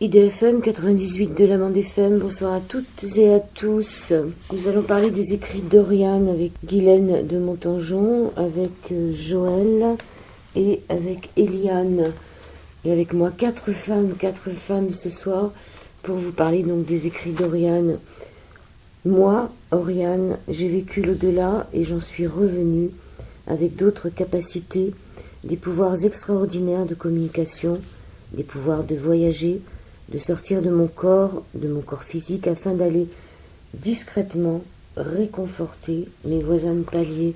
IDFM 98 de la Bande FM, bonsoir à toutes et à tous. Nous allons parler des écrits d'Oriane avec Guylaine de Montanjon, avec Joël et avec Eliane. Et avec moi, quatre femmes ce soir pour vous parler donc des écrits d'Oriane. Moi, Oriane, j'ai vécu l'au-delà et j'en suis revenue avec d'autres capacités, des pouvoirs extraordinaires de communication, des pouvoirs de voyager, de sortir de mon corps physique, afin d'aller discrètement réconforter mes voisins de palier.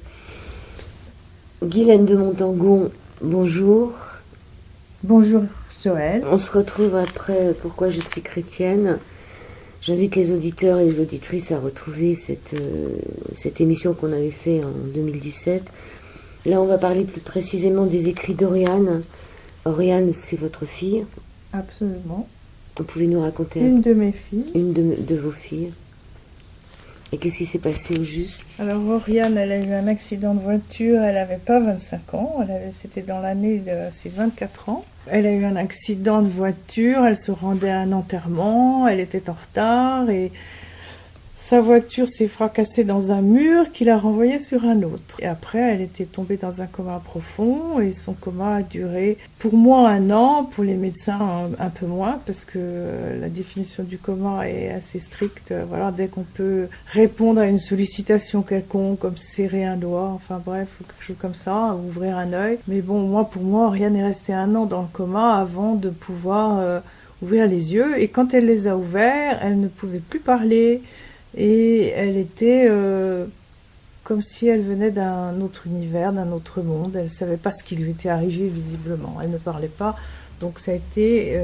Guylaine de Montangon, bonjour. Bonjour Joël. On se retrouve après Pourquoi je suis chrétienne. J'invite les auditeurs et les auditrices à retrouver cette émission qu'on avait faite en 2017. Là, on va parler plus précisément des écrits d'Oriane. Oriane, c'est votre fille? Absolument. Vous pouvez nous raconter une de mes filles. Une de vos filles. Et qu'est-ce qui s'est passé au juste? Alors Oriane, elle a eu un accident de voiture, elle n'avait pas 25 ans, c'était dans l'année de ses 24 ans. Elle a eu un accident de voiture, elle se rendait à un enterrement, elle était en retard et sa voiture s'est fracassée dans un mur qui l'a renvoyée sur un autre. Et après, elle était tombée dans un coma profond et son coma a duré pour moi 1 an, pour les médecins un peu moins, parce que la définition du coma est assez stricte. Voilà, dès qu'on peut répondre à une sollicitation quelconque, comme serrer un doigt, enfin bref, ou quelque chose comme ça, ou ouvrir un œil. Mais bon, pour moi, Oriane est restée 1 an dans le coma avant de pouvoir ouvrir les yeux. Et quand elle les a ouverts, elle ne pouvait plus parler. Et elle était comme si elle venait d'un autre univers, d'un autre monde. Elle ne savait pas ce qui lui était arrivé visiblement. Elle ne parlait pas. Donc ça a été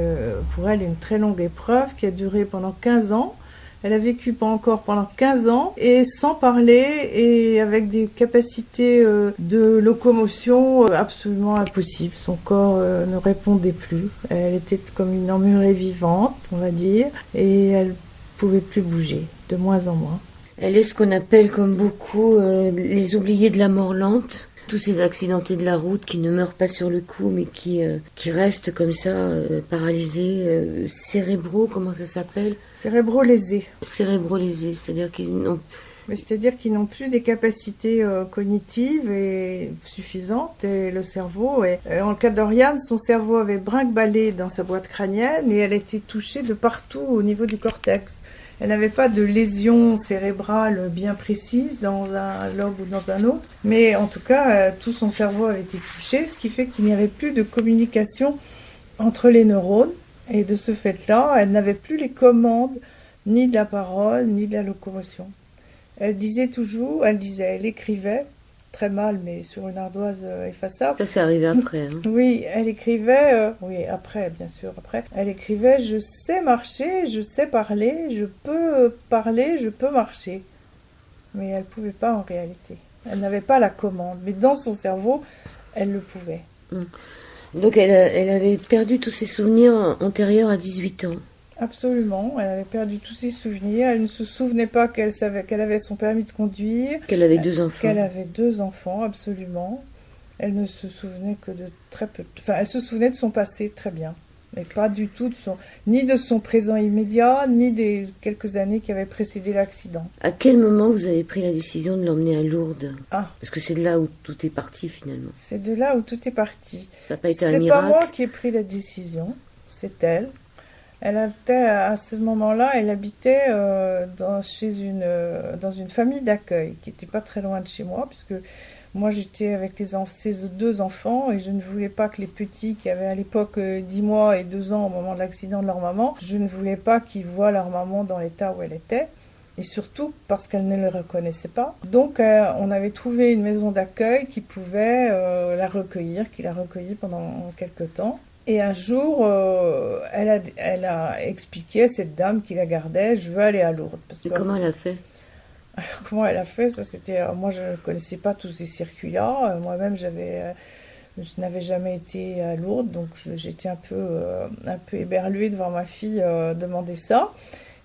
pour elle une très longue épreuve qui a duré pendant 15 ans. Elle a vécu encore pendant 15 ans et sans parler et avec des capacités de locomotion absolument impossibles. Son corps ne répondait plus. Elle était comme une emmurée vivante, on va dire, et elle pouvait plus bouger, de moins en moins. Elle est ce qu'on appelle, comme beaucoup, les oubliés de la mort lente. Tous ces accidentés de la route qui ne meurent pas sur le coup, mais qui restent comme ça, paralysés, cérébraux, comment ça s'appelle? Cérébrolésés. Cérébrolésés, c'est-à-dire qu'ils n'ont... C'est-à-dire qu'ils n'ont plus des capacités cognitives et suffisantes, et le cerveau... en le cas d'Oriane, son cerveau avait brinque-ballé dans sa boîte crânienne et elle était touchée de partout au niveau du cortex. Elle n'avait pas de lésion cérébrale bien précise dans un lobe ou dans un autre, mais en tout cas, tout son cerveau avait été touché, ce qui fait qu'il n'y avait plus de communication entre les neurones. Et de ce fait-là, elle n'avait plus les commandes ni de la parole, ni de la locomotion. Elle écrivait, très mal, mais sur une ardoise effaçable. Ça, c'est arrivé après. Hein. Oui, elle écrivait, oui, après, bien sûr, après. Elle écrivait « Je sais marcher, je sais parler, je peux marcher ». Mais elle ne pouvait pas en réalité. Elle n'avait pas la commande, mais dans son cerveau, elle le pouvait. Donc elle avait perdu tous ses souvenirs antérieurs à 18 ans. Absolument, elle avait perdu tous ses souvenirs, elle ne se souvenait pas qu'elle avait son permis de conduire. Qu'elle avait 2 enfants. Qu'elle avait 2 enfants, absolument. Elle ne se souvenait que de très peu... Enfin, elle se souvenait de son passé très bien, mais pas du tout ni de son présent immédiat, ni des quelques années qui avaient précédé l'accident. À quel moment vous avez pris la décision de l'emmener à Lourdes? Ah. Parce que c'est de là où tout est parti finalement. C'est de là où tout est parti. Ça n'a pas été un miracle. C'est pas moi qui ai pris la décision, c'est elle. À ce moment-là, elle habitait dans une famille d'accueil qui n'était pas très loin de chez moi, puisque moi j'étais avec ses 2 enfants et je ne voulais pas que les petits qui avaient à l'époque 10 mois et 2 ans au moment de l'accident de leur maman, je ne voulais pas qu'ils voient leur maman dans l'état où elle était. Et surtout parce qu'elle ne le reconnaissait pas. Donc on avait trouvé une maison d'accueil qui pouvait la recueillir, qui l'a recueillie pendant quelques temps. Et un jour, elle a expliqué à cette dame qui la gardait, je veux aller à Lourdes. Et comment elle a fait? Alors, comment elle a fait? Ça, c'était, moi, je ne connaissais pas tous ces circuits-là. Moi-même, je n'avais jamais été à Lourdes, donc j'étais un peu éberluée de voir ma fille demander ça.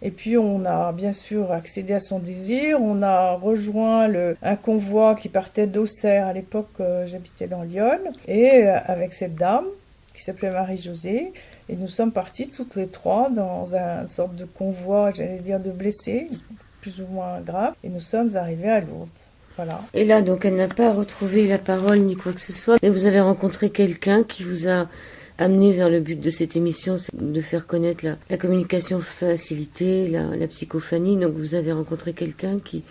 Et puis on a bien sûr accédé à son désir, on a rejoint un convoi qui partait d'Auxerre. À l'époque, j'habitais dans Lyon, et avec cette dame qui s'appelait Marie-Josée. Et nous sommes partis toutes les trois dans une sorte de convoi, j'allais dire, de blessés, plus ou moins graves. Et nous sommes arrivés à Lourdes. Voilà. Et là, donc, elle n'a pas retrouvé la parole ni quoi que ce soit. Mais vous avez rencontré quelqu'un qui vous a amené vers le but de cette émission, c'est de faire connaître la communication facilitée, la psychophanie. Donc, vous avez rencontré quelqu'un qui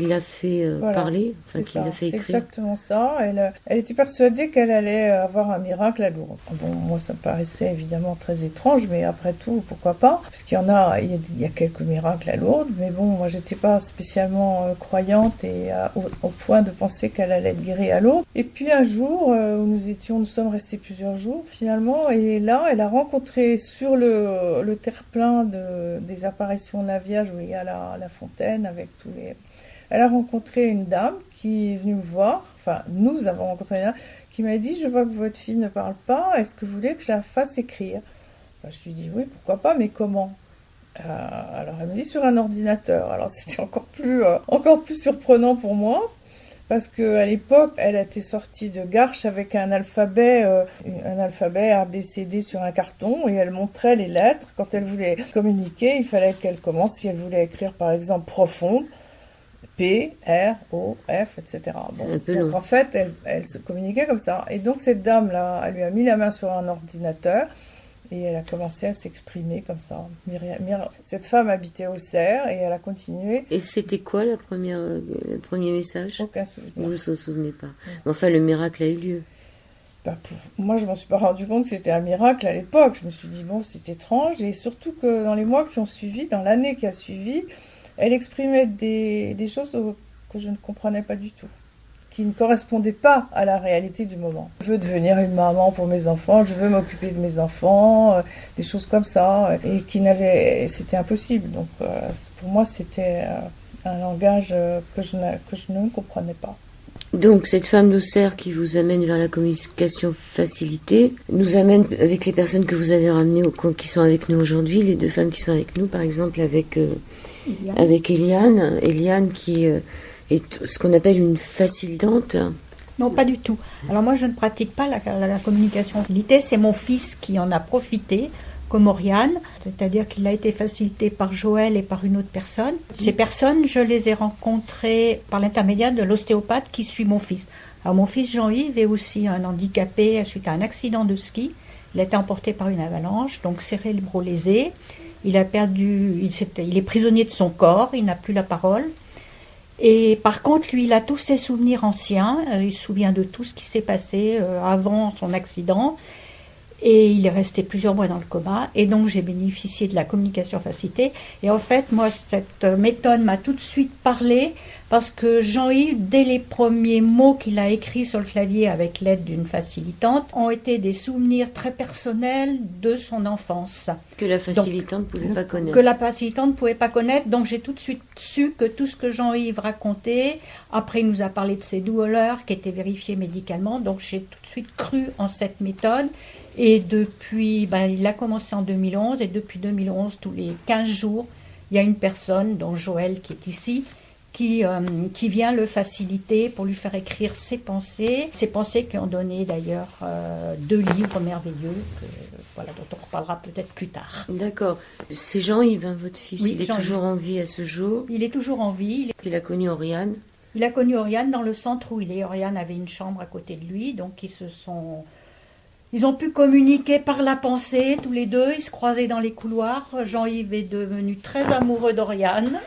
l'a fait parler, enfin, qui l'a fait écrire. C'est exactement ça. Elle était persuadée qu'elle allait avoir un miracle à Lourdes. Bon, moi, ça me paraissait évidemment très étrange, mais après tout, pourquoi pas? Parce qu'il y en a, il y a quelques miracles à Lourdes, mais bon, moi, j'étais pas spécialement croyante et au point de penser qu'elle allait être guérie à Lourdes. Et puis un jour, où nous sommes restés plusieurs jours finalement, et là, elle a rencontré sur le terre-plein des apparitions de la Vierge, où il y a la fontaine avec tous les... Elle a rencontré une dame qui est venue me voir, enfin nous avons rencontré une dame qui m'a dit « Je vois que votre fille ne parle pas, est-ce que vous voulez que je la fasse écrire ?» Je lui ai dit « Oui, pourquoi pas, mais comment ?» Alors elle m'a dit « Sur un ordinateur ». Alors c'était encore plus surprenant pour moi, parce qu'à l'époque, elle était sortie de Garches avec un alphabet ABCD sur un carton, et elle montrait les lettres. Quand elle voulait communiquer, il fallait qu'elle commence, si elle voulait écrire par exemple « profonde », P, R, O, F, etc. Bon, donc en fait, elle se communiquait comme ça. Et donc cette dame-là, elle lui a mis la main sur un ordinateur et elle a commencé à s'exprimer comme ça. Cette femme habitait au Cerf et elle a continué. Et c'était quoi le premier message? Aucun souvenir. Vous ne vous souvenez pas. Mais enfin, le miracle a eu lieu. Moi, je ne m'en suis pas rendu compte que c'était un miracle à l'époque. Je me suis dit, bon, c'est étrange. Et surtout que dans les mois qui ont suivi, dans l'année qui a suivi, elle exprimait des choses que je ne comprenais pas du tout, qui ne correspondaient pas à la réalité du moment. Je veux devenir une maman pour mes enfants, je veux m'occuper de mes enfants, des choses comme ça, et c'était impossible. Donc pour moi, c'était un langage que je ne comprenais pas. Donc cette femme d'Auxerre qui vous amène vers la communication facilitée nous amène avec les personnes que vous avez ramenées qui sont avec nous aujourd'hui, les deux femmes qui sont avec nous, par exemple avec Eliane qui est ce qu'on appelle une facilitante. Non, pas du tout. Alors moi, je ne pratique pas la communication facilitée. C'est mon fils qui en a profité, comme Oriane. C'est-à-dire qu'il a été facilité par Joël et par une autre personne. Ces personnes, je les ai rencontrées par l'intermédiaire de l'ostéopathe qui suit mon fils. Alors mon fils Jean-Yves est aussi un handicapé suite à un accident de ski. Il a été emporté par une avalanche, donc cérébro-lésé. Il est prisonnier de son corps, il n'a plus la parole. Et par contre, lui, il a tous ses souvenirs anciens. Il se souvient de tout ce qui s'est passé avant son accident. Et il est resté plusieurs mois dans le coma. Et donc, j'ai bénéficié de la communication facilitée. Et en fait, moi, cette méthode m'a tout de suite parlé parce que Jean-Yves, dès les premiers mots qu'il a écrits sur le clavier avec l'aide d'une facilitante, ont été des souvenirs très personnels de son enfance. Que la facilitante ne pouvait pas connaître. Que la facilitante ne pouvait pas connaître. Donc, j'ai tout de suite su que tout ce que Jean-Yves racontait, après, il nous a parlé de ses douleurs qui étaient vérifiées médicalement. Donc, j'ai tout de suite cru en cette méthode. Et depuis, il a commencé en 2011, et depuis 2011, tous les 15 jours, il y a une personne, dont Joël qui est ici, qui vient le faciliter pour lui faire écrire ses pensées qui ont donné d'ailleurs 2 livres merveilleux, dont on reparlera peut-être plus tard. D'accord. C'est Jean-Yves, votre fils, oui, il est toujours en vie à ce jour. Il est toujours en vie. Il a connu Oriane. Il a connu Oriane dans le centre où il est. Oriane avait une chambre à côté de lui, donc ils ont pu communiquer par la pensée, tous les deux. Ils se croisaient dans les couloirs. Jean-Yves est devenu très amoureux d'Oriane.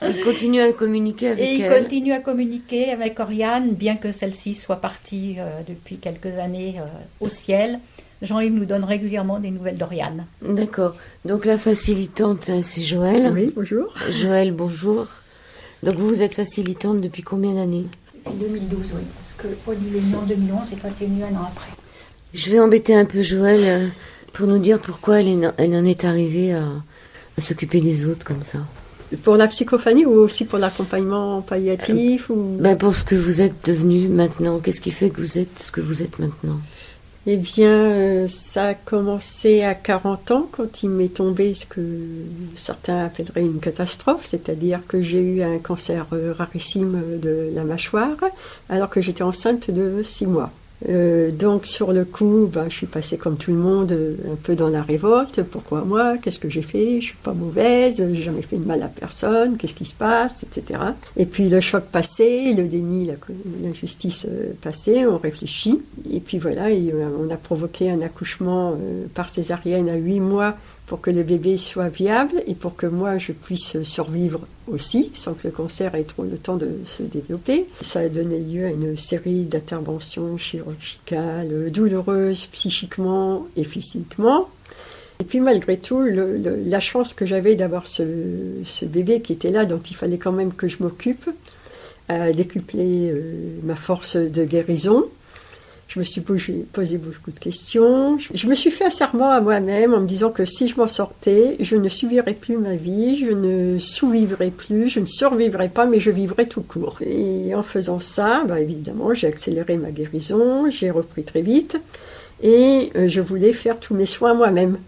Il continue à communiquer avec elle. Et il continue à communiquer avec Oriane, bien que celle-ci soit partie depuis quelques années au ciel. Jean-Yves nous donne régulièrement des nouvelles d'Oriane. D'accord. Donc la facilitante, c'est Joël. Oui, bonjour. Joël, bonjour. Donc vous êtes facilitante depuis combien d'années? Depuis 2012, oui. Parce que Paul il est né en 2011 et toi tu es venu un an après. Je vais embêter un peu Joël pour nous dire pourquoi elle en est arrivée à s'occuper des autres comme ça. Pour la psychophanie ou aussi pour l'accompagnement palliatif Pour ce que vous êtes devenu maintenant. Qu'est-ce qui fait que vous êtes ce que vous êtes maintenant? Eh bien, ça a commencé à 40 ans quand il m'est tombé ce que certains appelleraient une catastrophe, c'est-à-dire que j'ai eu un cancer rarissime de la mâchoire alors que j'étais enceinte de 6 mois. Donc sur le coup, je suis passée comme tout le monde, un peu dans la révolte. Pourquoi moi? Qu'est-ce que j'ai fait? Je suis pas mauvaise, j'ai jamais fait de mal à personne. Qu'est-ce qui se passe, etc. Et puis le choc passé, le déni, l'injustice passée, on réfléchit. Et puis voilà, on a provoqué un accouchement par césarienne à 8 mois pour que le bébé soit viable et pour que moi je puisse survivre aussi, sans que le cancer ait trop le temps de se développer. Ça a donné lieu à une série d'interventions chirurgicales douloureuses psychiquement et physiquement. Et puis malgré tout, la chance que j'avais d'avoir ce bébé qui était là, dont il fallait quand même que je m'occupe, a décuplé ma force de guérison. Je me suis posé beaucoup de questions. Je me suis fait un serment à moi-même en me disant que si je m'en sortais, je ne subirais plus ma vie, je ne sous-vivrais plus, je ne survivrais pas, mais je vivrais tout court. Et en faisant ça, évidemment, j'ai accéléré ma guérison, j'ai repris très vite et je voulais faire tous mes soins moi-même.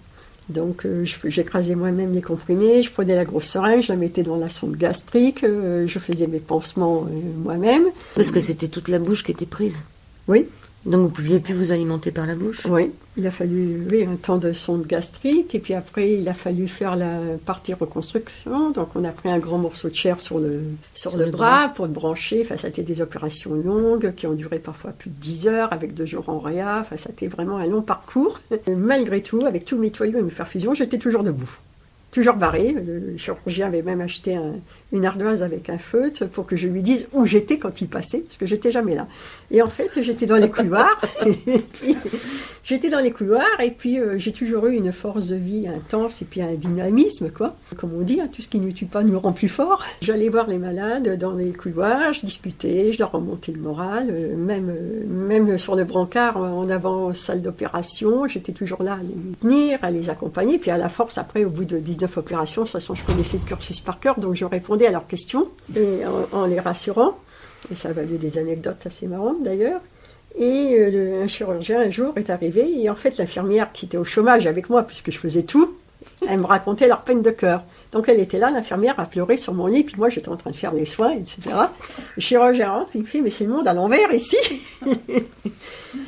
Donc j'écrasais moi-même les comprimés, je prenais la grosse seringue, je la mettais dans la sonde gastrique, je faisais mes pansements moi-même. Parce que c'était toute la bouche qui était prise. Oui. Donc vous ne pouviez plus vous alimenter par la bouche? Oui, il a fallu un temps de sonde gastrique et puis après il a fallu faire la partie reconstruction. Donc on a pris un grand morceau de chair sur le bras pour le brancher. Enfin, ça a été des opérations longues qui ont duré parfois plus de 10 heures avec 2 jours en réa. Enfin, ça a été vraiment un long parcours. Et malgré tout, avec tous mes tuyaux et mes perfusions, j'étais toujours debout. Toujours barré. Le chirurgien avait même acheté une ardoise avec un feutre pour que je lui dise où j'étais quand il passait, parce que j'étais jamais là. Et en fait, j'étais dans les couloirs. J'étais dans les couloirs et puis j'ai toujours eu une force de vie intense et puis un dynamisme, quoi. Comme on dit, tout ce qui ne tue pas nous rend plus fort. J'allais voir les malades dans les couloirs, je discutais, je leur remontais le moral, même sur le brancard en avant salle d'opération, j'étais toujours là à les tenir, à les accompagner. Puis à la force, après, au bout de 19 opérations, de toute façon, je connaissais le cursus par cœur, donc je répondais à leurs questions et en les rassurant. Et ça a valu des anecdotes assez marrantes d'ailleurs. Et un chirurgien un jour est arrivé et en fait l'infirmière qui était au chômage avec moi puisque je faisais tout, elle me racontait leur peine de cœur. Donc elle était là, l'infirmière a pleuré sur mon lit, puis moi j'étais en train de faire les soins, etc. Le chirurgien rentre, il me fait mais c'est le monde à l'envers ici.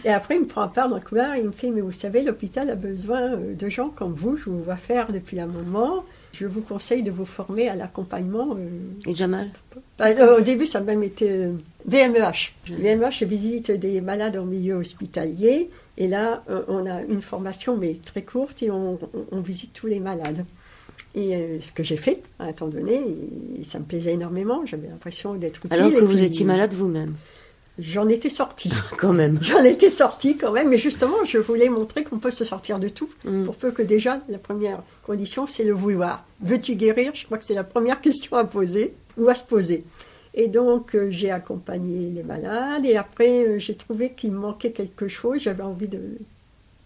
Et après il me prend à part dans le couloir, il me fait mais vous savez l'hôpital a besoin de gens comme vous, je vous vois faire depuis un moment. Je vous conseille de vous former à l'accompagnement. Et Jamal? Au début, ça a même été VMEH. VMEH, je visite des malades en milieu hospitalier. Et là, on a une formation, mais très courte, et on visite tous les malades. Et ce que j'ai fait, à un temps donné, et ça me plaisait énormément. J'avais l'impression d'être utile. Alors que vous étiez malade vous-même? J'en étais sortie. Quand même. J'en étais sortie quand même, mais justement, je voulais montrer qu'on peut se sortir de tout. Pour peu que déjà, la première condition, c'est le vouloir. Veux-tu guérir? Je crois que c'est la première question à poser ou à se poser. Et donc, j'ai accompagné les malades et après, j'ai trouvé qu'il me manquait quelque chose. J'avais envie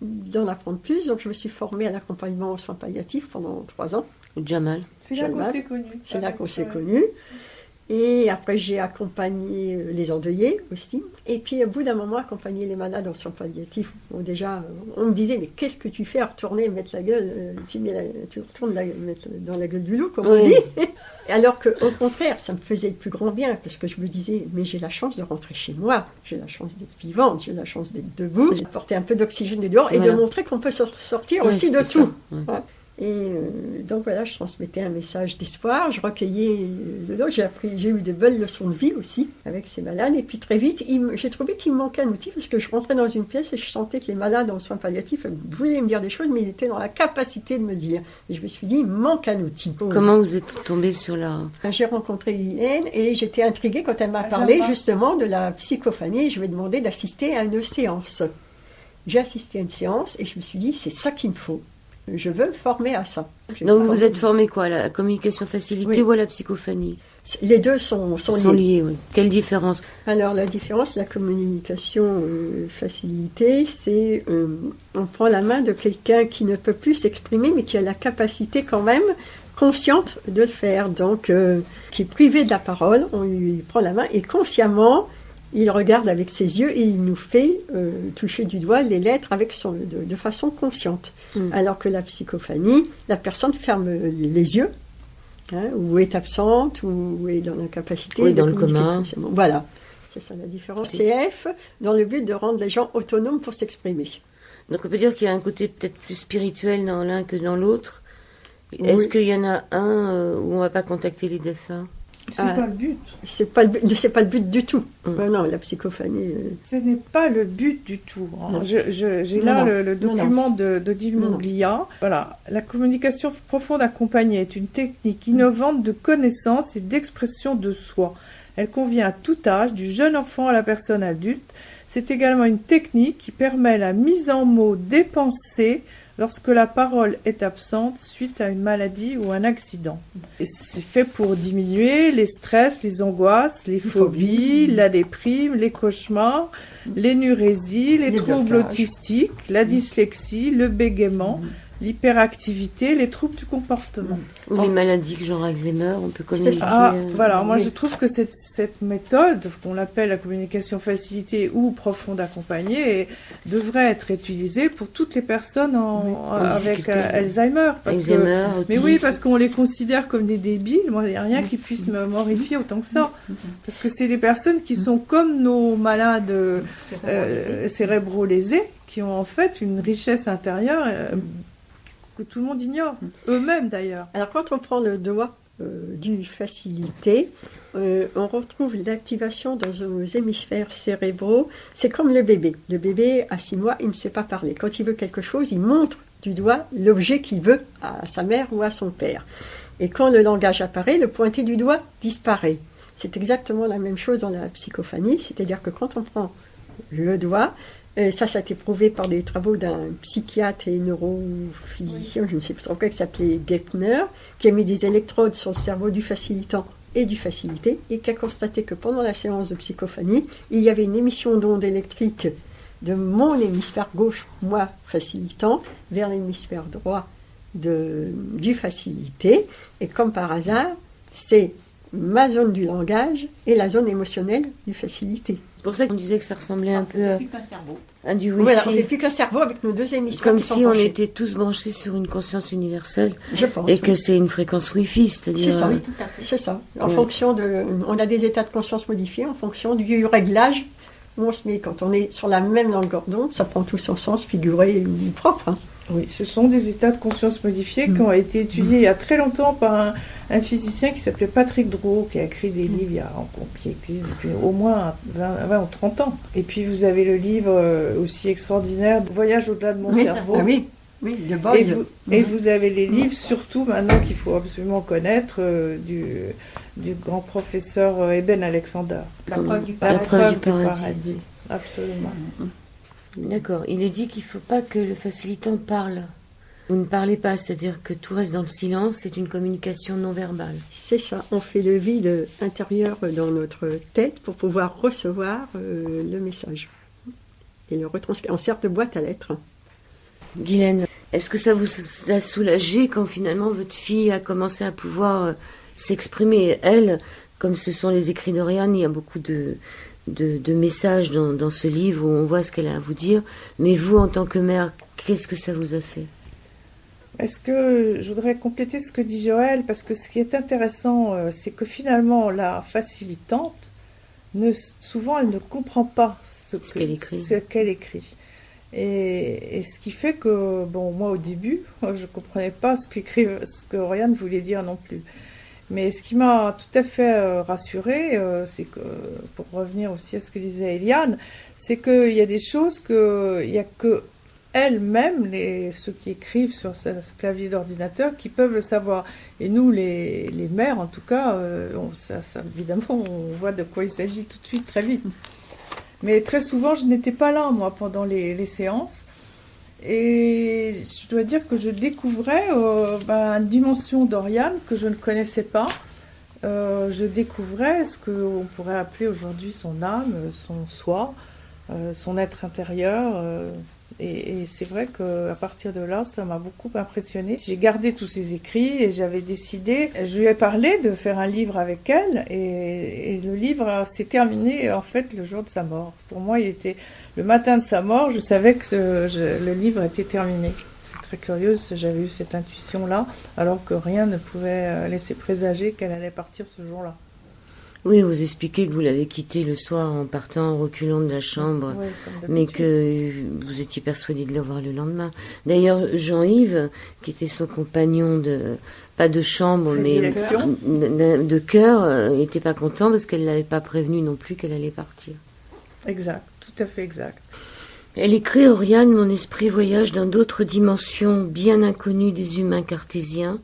d'en apprendre plus, donc je me suis formée à l'accompagnement en soins palliatifs pendant 3 ans. Jamal. C'est là qu'on s'est connus. C'est là qu'on s'est connus. Et après, j'ai accompagné les endeuillés aussi. Et puis, au bout d'un moment, accompagner les malades en soins palliatifs. Bon, déjà, on me disait, mais qu'est-ce que tu fais à retourner, mettre la gueule, tu retournes mettre dans la gueule du loup, comme on dit. Alors qu'au contraire, ça me faisait le plus grand bien, parce que je me disais, mais j'ai la chance de rentrer chez moi, j'ai la chance d'être vivante, j'ai la chance d'être debout, de porter un peu d'oxygène de dehors et de montrer qu'on peut sortir aussi de tout. Ouais. Et donc voilà, je transmettais un message d'espoir, je recueillais de l'eau, j'ai eu de belles leçons de vie aussi avec ces malades. Et puis très vite, j'ai trouvé qu'il me manquait un outil parce que je rentrais dans une pièce et je sentais que les malades en soins palliatifs voulaient me dire des choses, mais ils étaient dans la capacité de me le dire. Et je me suis dit, il me manque un outil. Comment vous êtes tombée sur la... J'ai rencontré Hélène et j'étais intriguée quand elle m'a parlé justement de la psychophanie et je lui ai demandé d'assister à une séance. J'ai assisté à une séance et je me suis dit, c'est ça qu'il me faut. Je veux me former à ça. Donc vous êtes formé quoi, à la communication facilitée ou à la psychophanie? Les deux sont liés. Oui. Quelle différence? Alors la différence, la communication facilitée, c'est on prend la main de quelqu'un qui ne peut plus s'exprimer, mais qui a la capacité quand même consciente de le faire. Donc qui est privé de la parole, on lui prend la main et consciemment il regarde avec ses yeux et il nous fait toucher du doigt les lettres avec de façon consciente. Alors que la psychophanie, la personne ferme les yeux, ou est absente, ou est dans l'incapacité. Oui, dans le coma. Voilà. c'est ça la différence. CF, dans le but de rendre les gens autonomes pour s'exprimer. Donc on peut dire qu'il y a un côté peut-être plus spirituel dans l'un que dans l'autre. Oui. Est-ce qu'il y en a un où on va pas contacter les défunts? C'est pas le but. C'est pas le but du tout. Non, la psychophanie. Ce n'est pas le but du tout. Non. J'ai Non, là non. le document d'Odile Muglia. Voilà. La communication profonde accompagnée est une technique innovante de connaissance et d'expression de soi. Elle convient à tout âge, du jeune enfant à la personne adulte. C'est également une technique qui permet la mise en mots des pensées lorsque la parole est absente suite à une maladie ou un accident. Et c'est fait pour diminuer les stress, les angoisses, les phobies, la déprime, les cauchemars, l'énurésie, les troubles blocages. autistiques, la dyslexie, le bégaiement, l'hyperactivité, les troubles du comportement. Ou les maladies genre Alzheimer, on peut communiquer. Voilà, moi je trouve que cette méthode, qu'on appelle la communication facilitée ou profonde accompagnée, devrait être utilisée pour toutes les personnes avec Alzheimer. Mais oui, parce qu'on les considère comme des débiles. Moi, il n'y a rien qui puisse me mortifier autant que ça. Parce que c'est des personnes qui sont comme nos malades cérébraux lésés, qui ont en fait une richesse intérieure que tout le monde ignore, eux-mêmes d'ailleurs. Alors quand on prend le doigt du facilité, on retrouve l'activation dans nos hémisphères cérébraux. C'est comme le bébé. Le bébé, à 6 mois, il ne sait pas parler. Quand il veut quelque chose, il montre du doigt l'objet qu'il veut à sa mère ou à son père. Et quand le langage apparaît, le pointé du doigt disparaît. C'est exactement la même chose dans la psychophanie, c'est-à-dire que quand on prend le doigt, ça a été prouvé par des travaux d'un psychiatre et neurophysicien, je ne sais plus trop quoi, qui s'appelait Geithner, qui a mis des électrodes sur le cerveau du facilitant et du facilité, et qui a constaté que pendant la séance de psychophanie, il y avait une émission d'ondes électriques de mon hémisphère gauche, moi facilitante, vers l'hémisphère droit du facilité, et comme par hasard, c'est ma zone du langage et la zone émotionnelle du facilité. C'est pour ça qu'on disait que ça ressemblait un peu plus qu'un cerveau. à du Voilà, on Wi-Fi. n'est plus qu'un cerveau avec nos deux hémisphères. Comme qui sont si on branchés. était tous branchés sur une conscience universelle Je pense. et que c'est une fréquence Wi-Fi, c'est-à-dire. C'est ça, Oui, tout à fait. c'est ça. En Ouais. fonction on a des états de conscience modifiés en fonction du réglage où on se met. Quand on est sur la même longueur d'onde, ça prend tout son sens figuré ou propre. Hein. Oui, ce sont des états de conscience modifiés qui ont été étudiés il y a très longtemps par un physicien qui s'appelait Patrick Draw, qui a écrit des livres qui existent depuis au moins 20 ou 30 ans. Et puis vous avez le livre aussi extraordinaire, Voyage au-delà de mon cerveau. Ah oui, de Boyle. Et vous avez les livres, surtout maintenant qu'il faut absolument connaître, du grand professeur Eben Alexander. La preuve du La paradis. preuve du paradis. Absolument. D'accord. Il est dit qu'il ne faut pas que le facilitant parle. Vous ne parlez pas, c'est-à-dire que tout reste dans le silence, c'est une communication non verbale. C'est ça, on fait le vide intérieur dans notre tête pour pouvoir recevoir le message. Et le retranscrire. On sert de boîte à lettres. Guylaine, est-ce que ça vous a soulagé quand finalement votre fille a commencé à pouvoir s'exprimer? Elle, comme ce sont les écrits d'Oriane, il y a beaucoup de messages dans ce livre où on voit ce qu'elle a à vous dire. Mais vous, en tant que mère, qu'est-ce que ça vous a fait? Est-ce que je voudrais compléter ce que dit Joël, parce que ce qui est intéressant, c'est que finalement, la facilitante, souvent, elle ne comprend pas ce qu'elle écrit. Et ce qui fait que, bon, moi, au début, je ne comprenais pas ce que Oriane voulait dire non plus. Mais ce qui m'a tout à fait rassurée, c'est que, pour revenir aussi à ce que disait Eliane, c'est qu'il y a des choses il n'y a que elles-mêmes, ceux qui écrivent sur ce clavier d'ordinateur, qui peuvent le savoir. Et nous, les mères, en tout cas, évidemment, on voit de quoi il s'agit tout de suite, très vite. Mais très souvent, je n'étais pas là, moi, pendant les séances. Et je dois dire que je découvrais une dimension d'Oriane que je ne connaissais pas. Je découvrais ce qu'on pourrait appeler aujourd'hui son âme, son soi, son être intérieur. Et c'est vrai qu'à partir de là, ça m'a beaucoup impressionnée. J'ai gardé tous ses écrits et j'avais décidé, je lui ai parlé de faire un livre avec elle et le livre s'est terminé en fait le jour de sa mort. Pour moi, il était le matin de sa mort, je savais que le livre était terminé. C'est très curieux, j'avais eu cette intuition-là, alors que rien ne pouvait laisser présager qu'elle allait partir ce jour-là. Oui, vous expliquez que vous l'avez quitté le soir en partant, en reculant de la chambre, Oui, comme mais d'habitude. que vous étiez persuadé de le voir le lendemain. D'ailleurs, Jean-Yves, qui était son compagnon pas de chambre, mais Prédilection. de cœur, n'était pas content parce qu'elle ne l'avait pas prévenu non plus qu'elle allait partir. Exact, tout à fait exact. Elle écrit, Oriane, mon esprit voyage dans d'autres dimensions bien inconnues des humains cartésiens.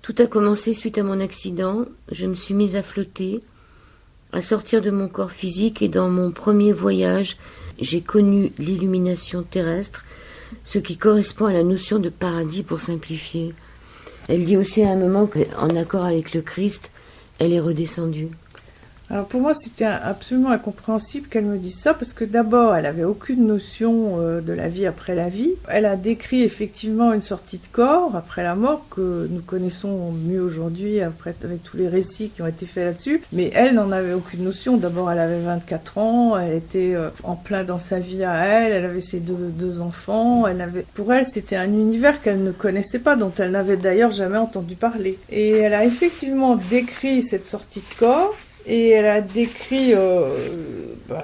Tout a commencé suite à mon accident. Je me suis mise à flotter, à sortir de mon corps physique, et dans mon premier voyage, j'ai connu l'illumination terrestre, ce qui correspond à la notion de paradis pour simplifier. Elle dit aussi à un moment qu'en accord avec le Christ, elle est redescendue. Alors pour moi, c'était absolument incompréhensible qu'elle me dise ça, parce que d'abord, elle avait aucune notion de la vie après la vie. Elle a décrit effectivement une sortie de corps après la mort que nous connaissons mieux aujourd'hui, après avec tous les récits qui ont été faits là-dessus. Mais elle n'en avait aucune notion. D'abord, elle avait 24 ans, elle était en plein dans sa vie à elle, elle avait ses deux enfants. Pour elle, c'était un univers qu'elle ne connaissait pas, dont elle n'avait d'ailleurs jamais entendu parler. Et elle a effectivement décrit cette sortie de corps. Et elle a décrit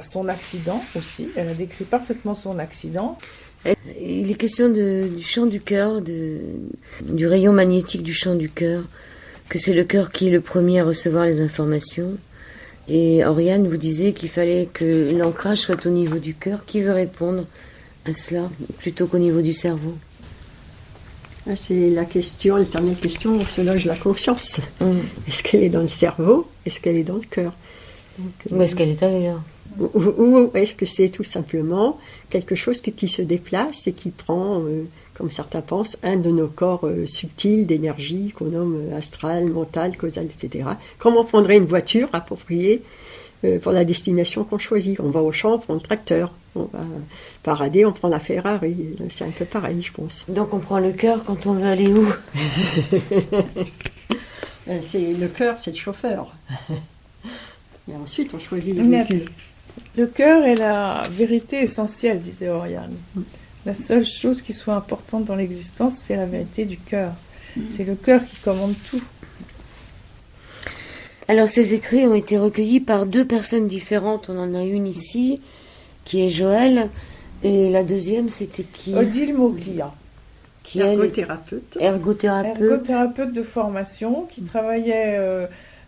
son accident aussi. Elle a décrit parfaitement son accident. Il est question du chant du cœur, du rayon magnétique du chant du cœur, que c'est le cœur qui est le premier à recevoir les informations. Et Oriane vous disait qu'il fallait que l'ancrage soit au niveau du cœur. Qui veut répondre à cela plutôt qu'au niveau du cerveau? C'est la question, l'éternelle question où se loge la conscience. Est-ce qu'elle est dans le cerveau? Est-ce qu'elle est dans le cœur? Où est-ce qu'elle est ailleurs? Ou est-ce que c'est tout simplement quelque chose qui se déplace et qui prend, comme certains pensent, un de nos corps subtils d'énergie qu'on nomme astral, mental, causal, etc. Comme on prendrait une voiture appropriée pour la destination qu'on choisit. On va au champ, on prend le tracteur. On va parader, on prend la Ferrari. C'est un peu pareil, je pense. Donc on prend le cœur quand on veut aller où? Le cœur, c'est le chauffeur. Et ensuite, on choisit le véhicule. Le cœur est la vérité essentielle, disait Oriane. La seule chose qui soit importante dans l'existence, c'est la vérité du cœur. C'est le cœur qui commande tout. Alors ces écrits ont été recueillis par deux personnes différentes. On en a une ici, qui est Joël, et la deuxième, c'était qui? Odile Moglia. Qui est ergothérapeute. Ergothérapeute de formation, qui travaillait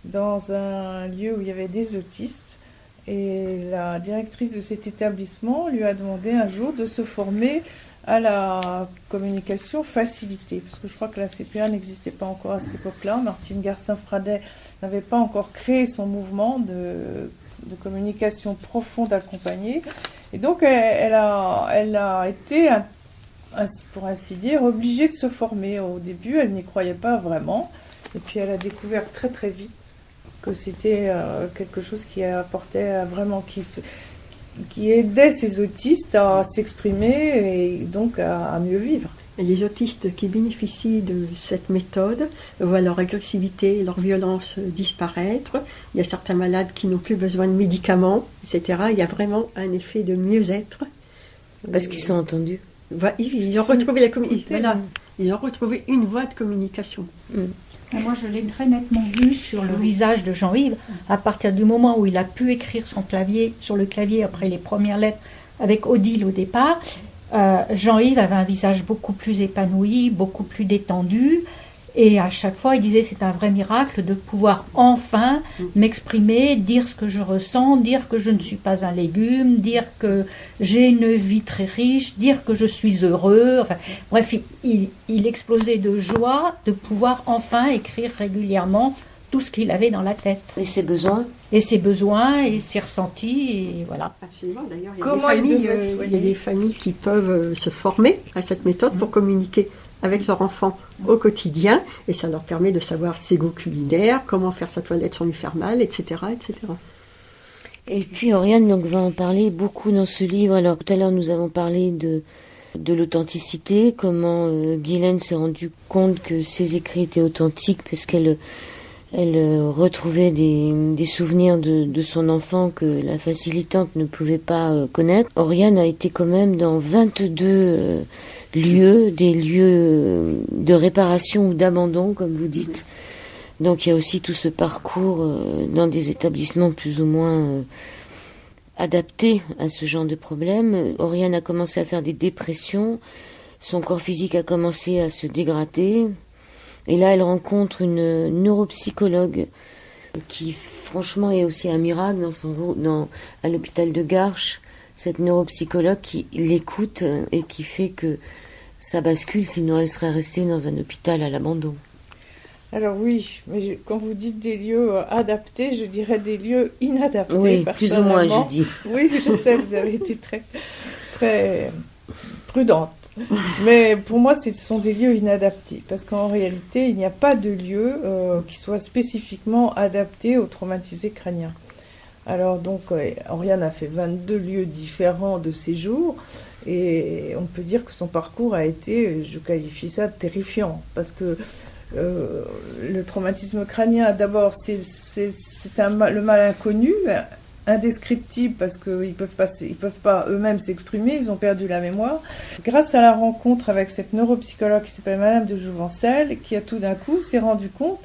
dans un lieu où il y avait des autistes. Et la directrice de cet établissement lui a demandé un jour de se former à la communication facilitée. Parce que je crois que la CPA n'existait pas encore à cette époque-là. Martine Garcin-Fradet n'avait pas encore créé son mouvement de communication profonde accompagnée. Et donc, elle a été, pour ainsi dire, obligée de se former. Au début, elle n'y croyait pas vraiment. Et puis, elle a découvert très, très vite que c'était quelque chose qui apportait vraiment, qui aidait ces autistes à s'exprimer et donc à mieux vivre. Et les autistes qui bénéficient de cette méthode voient leur agressivité, leur violence disparaître. Il y a certains malades qui n'ont plus besoin de médicaments, etc. Il y a vraiment un effet de mieux-être. Parce qu'ils sont entendus. Ils ont retrouvé ils ont retrouvé une voie de communication. Et moi, je l'ai très nettement vu sur le visage de Jean-Yves, à partir du moment où il a pu écrire sur le clavier après les premières lettres avec Odile au départ. Jean-Yves avait un visage beaucoup plus épanoui, beaucoup plus détendu, et à chaque fois il disait c'est un vrai miracle de pouvoir enfin m'exprimer, dire ce que je ressens, dire que je ne suis pas un légume, dire que j'ai une vie très riche, dire que je suis heureux, enfin bref, il explosait de joie de pouvoir enfin écrire régulièrement tout ce qu'il avait dans la tête. Et ses besoins? Et ses besoins, et ses ressentis, et voilà. Absolument, d'ailleurs, il y a des familles qui peuvent se former à cette méthode pour communiquer avec leur enfant au quotidien, et ça leur permet de savoir ses goûts culinaires, comment faire sa toilette sans lui faire mal, etc., etc. Et puis Oriane donc, va en parler beaucoup dans ce livre. Alors tout à l'heure nous avons parlé de l'authenticité, comment Guylaine s'est rendue compte que ses écrits étaient authentiques parce qu'elle retrouvait des souvenirs de son enfant que la facilitante ne pouvait pas connaître. Oriane a été quand même dans 22 lieux, des lieux de réparation ou d'abandon, comme vous dites, Donc il y a aussi tout ce parcours dans des établissements plus ou moins adaptés à ce genre de problème. Oriane a commencé à faire des dépressions, son corps physique a commencé à se dégrader, et là elle rencontre une neuropsychologue qui franchement est aussi un miracle à l'hôpital de Garches, cette neuropsychologue qui l'écoute et qui fait que ça bascule, sinon elle serait restée dans un hôpital à l'abandon. Alors oui, mais quand vous dites des lieux adaptés, je dirais des lieux inadaptés. Oui, plus ou moins, je dis. Oui, je sais, vous avez été très, très prudente. Mais pour moi, ce sont des lieux inadaptés, parce qu'en réalité, il n'y a pas de lieu qui soit spécifiquement adapté aux traumatisés crâniens. Alors donc, Oriane a fait 22 lieux différents de séjour, et on peut dire que son parcours a été, je qualifie ça, de terrifiant, parce que le traumatisme crânien, d'abord, c'est le mal inconnu, indescriptible, parce qu'ils peuvent pas eux-mêmes s'exprimer, ils ont perdu la mémoire. Grâce à la rencontre avec cette neuropsychologue qui s'appelle Madame de Jouvencel, qui a tout d'un coup s'est rendu compte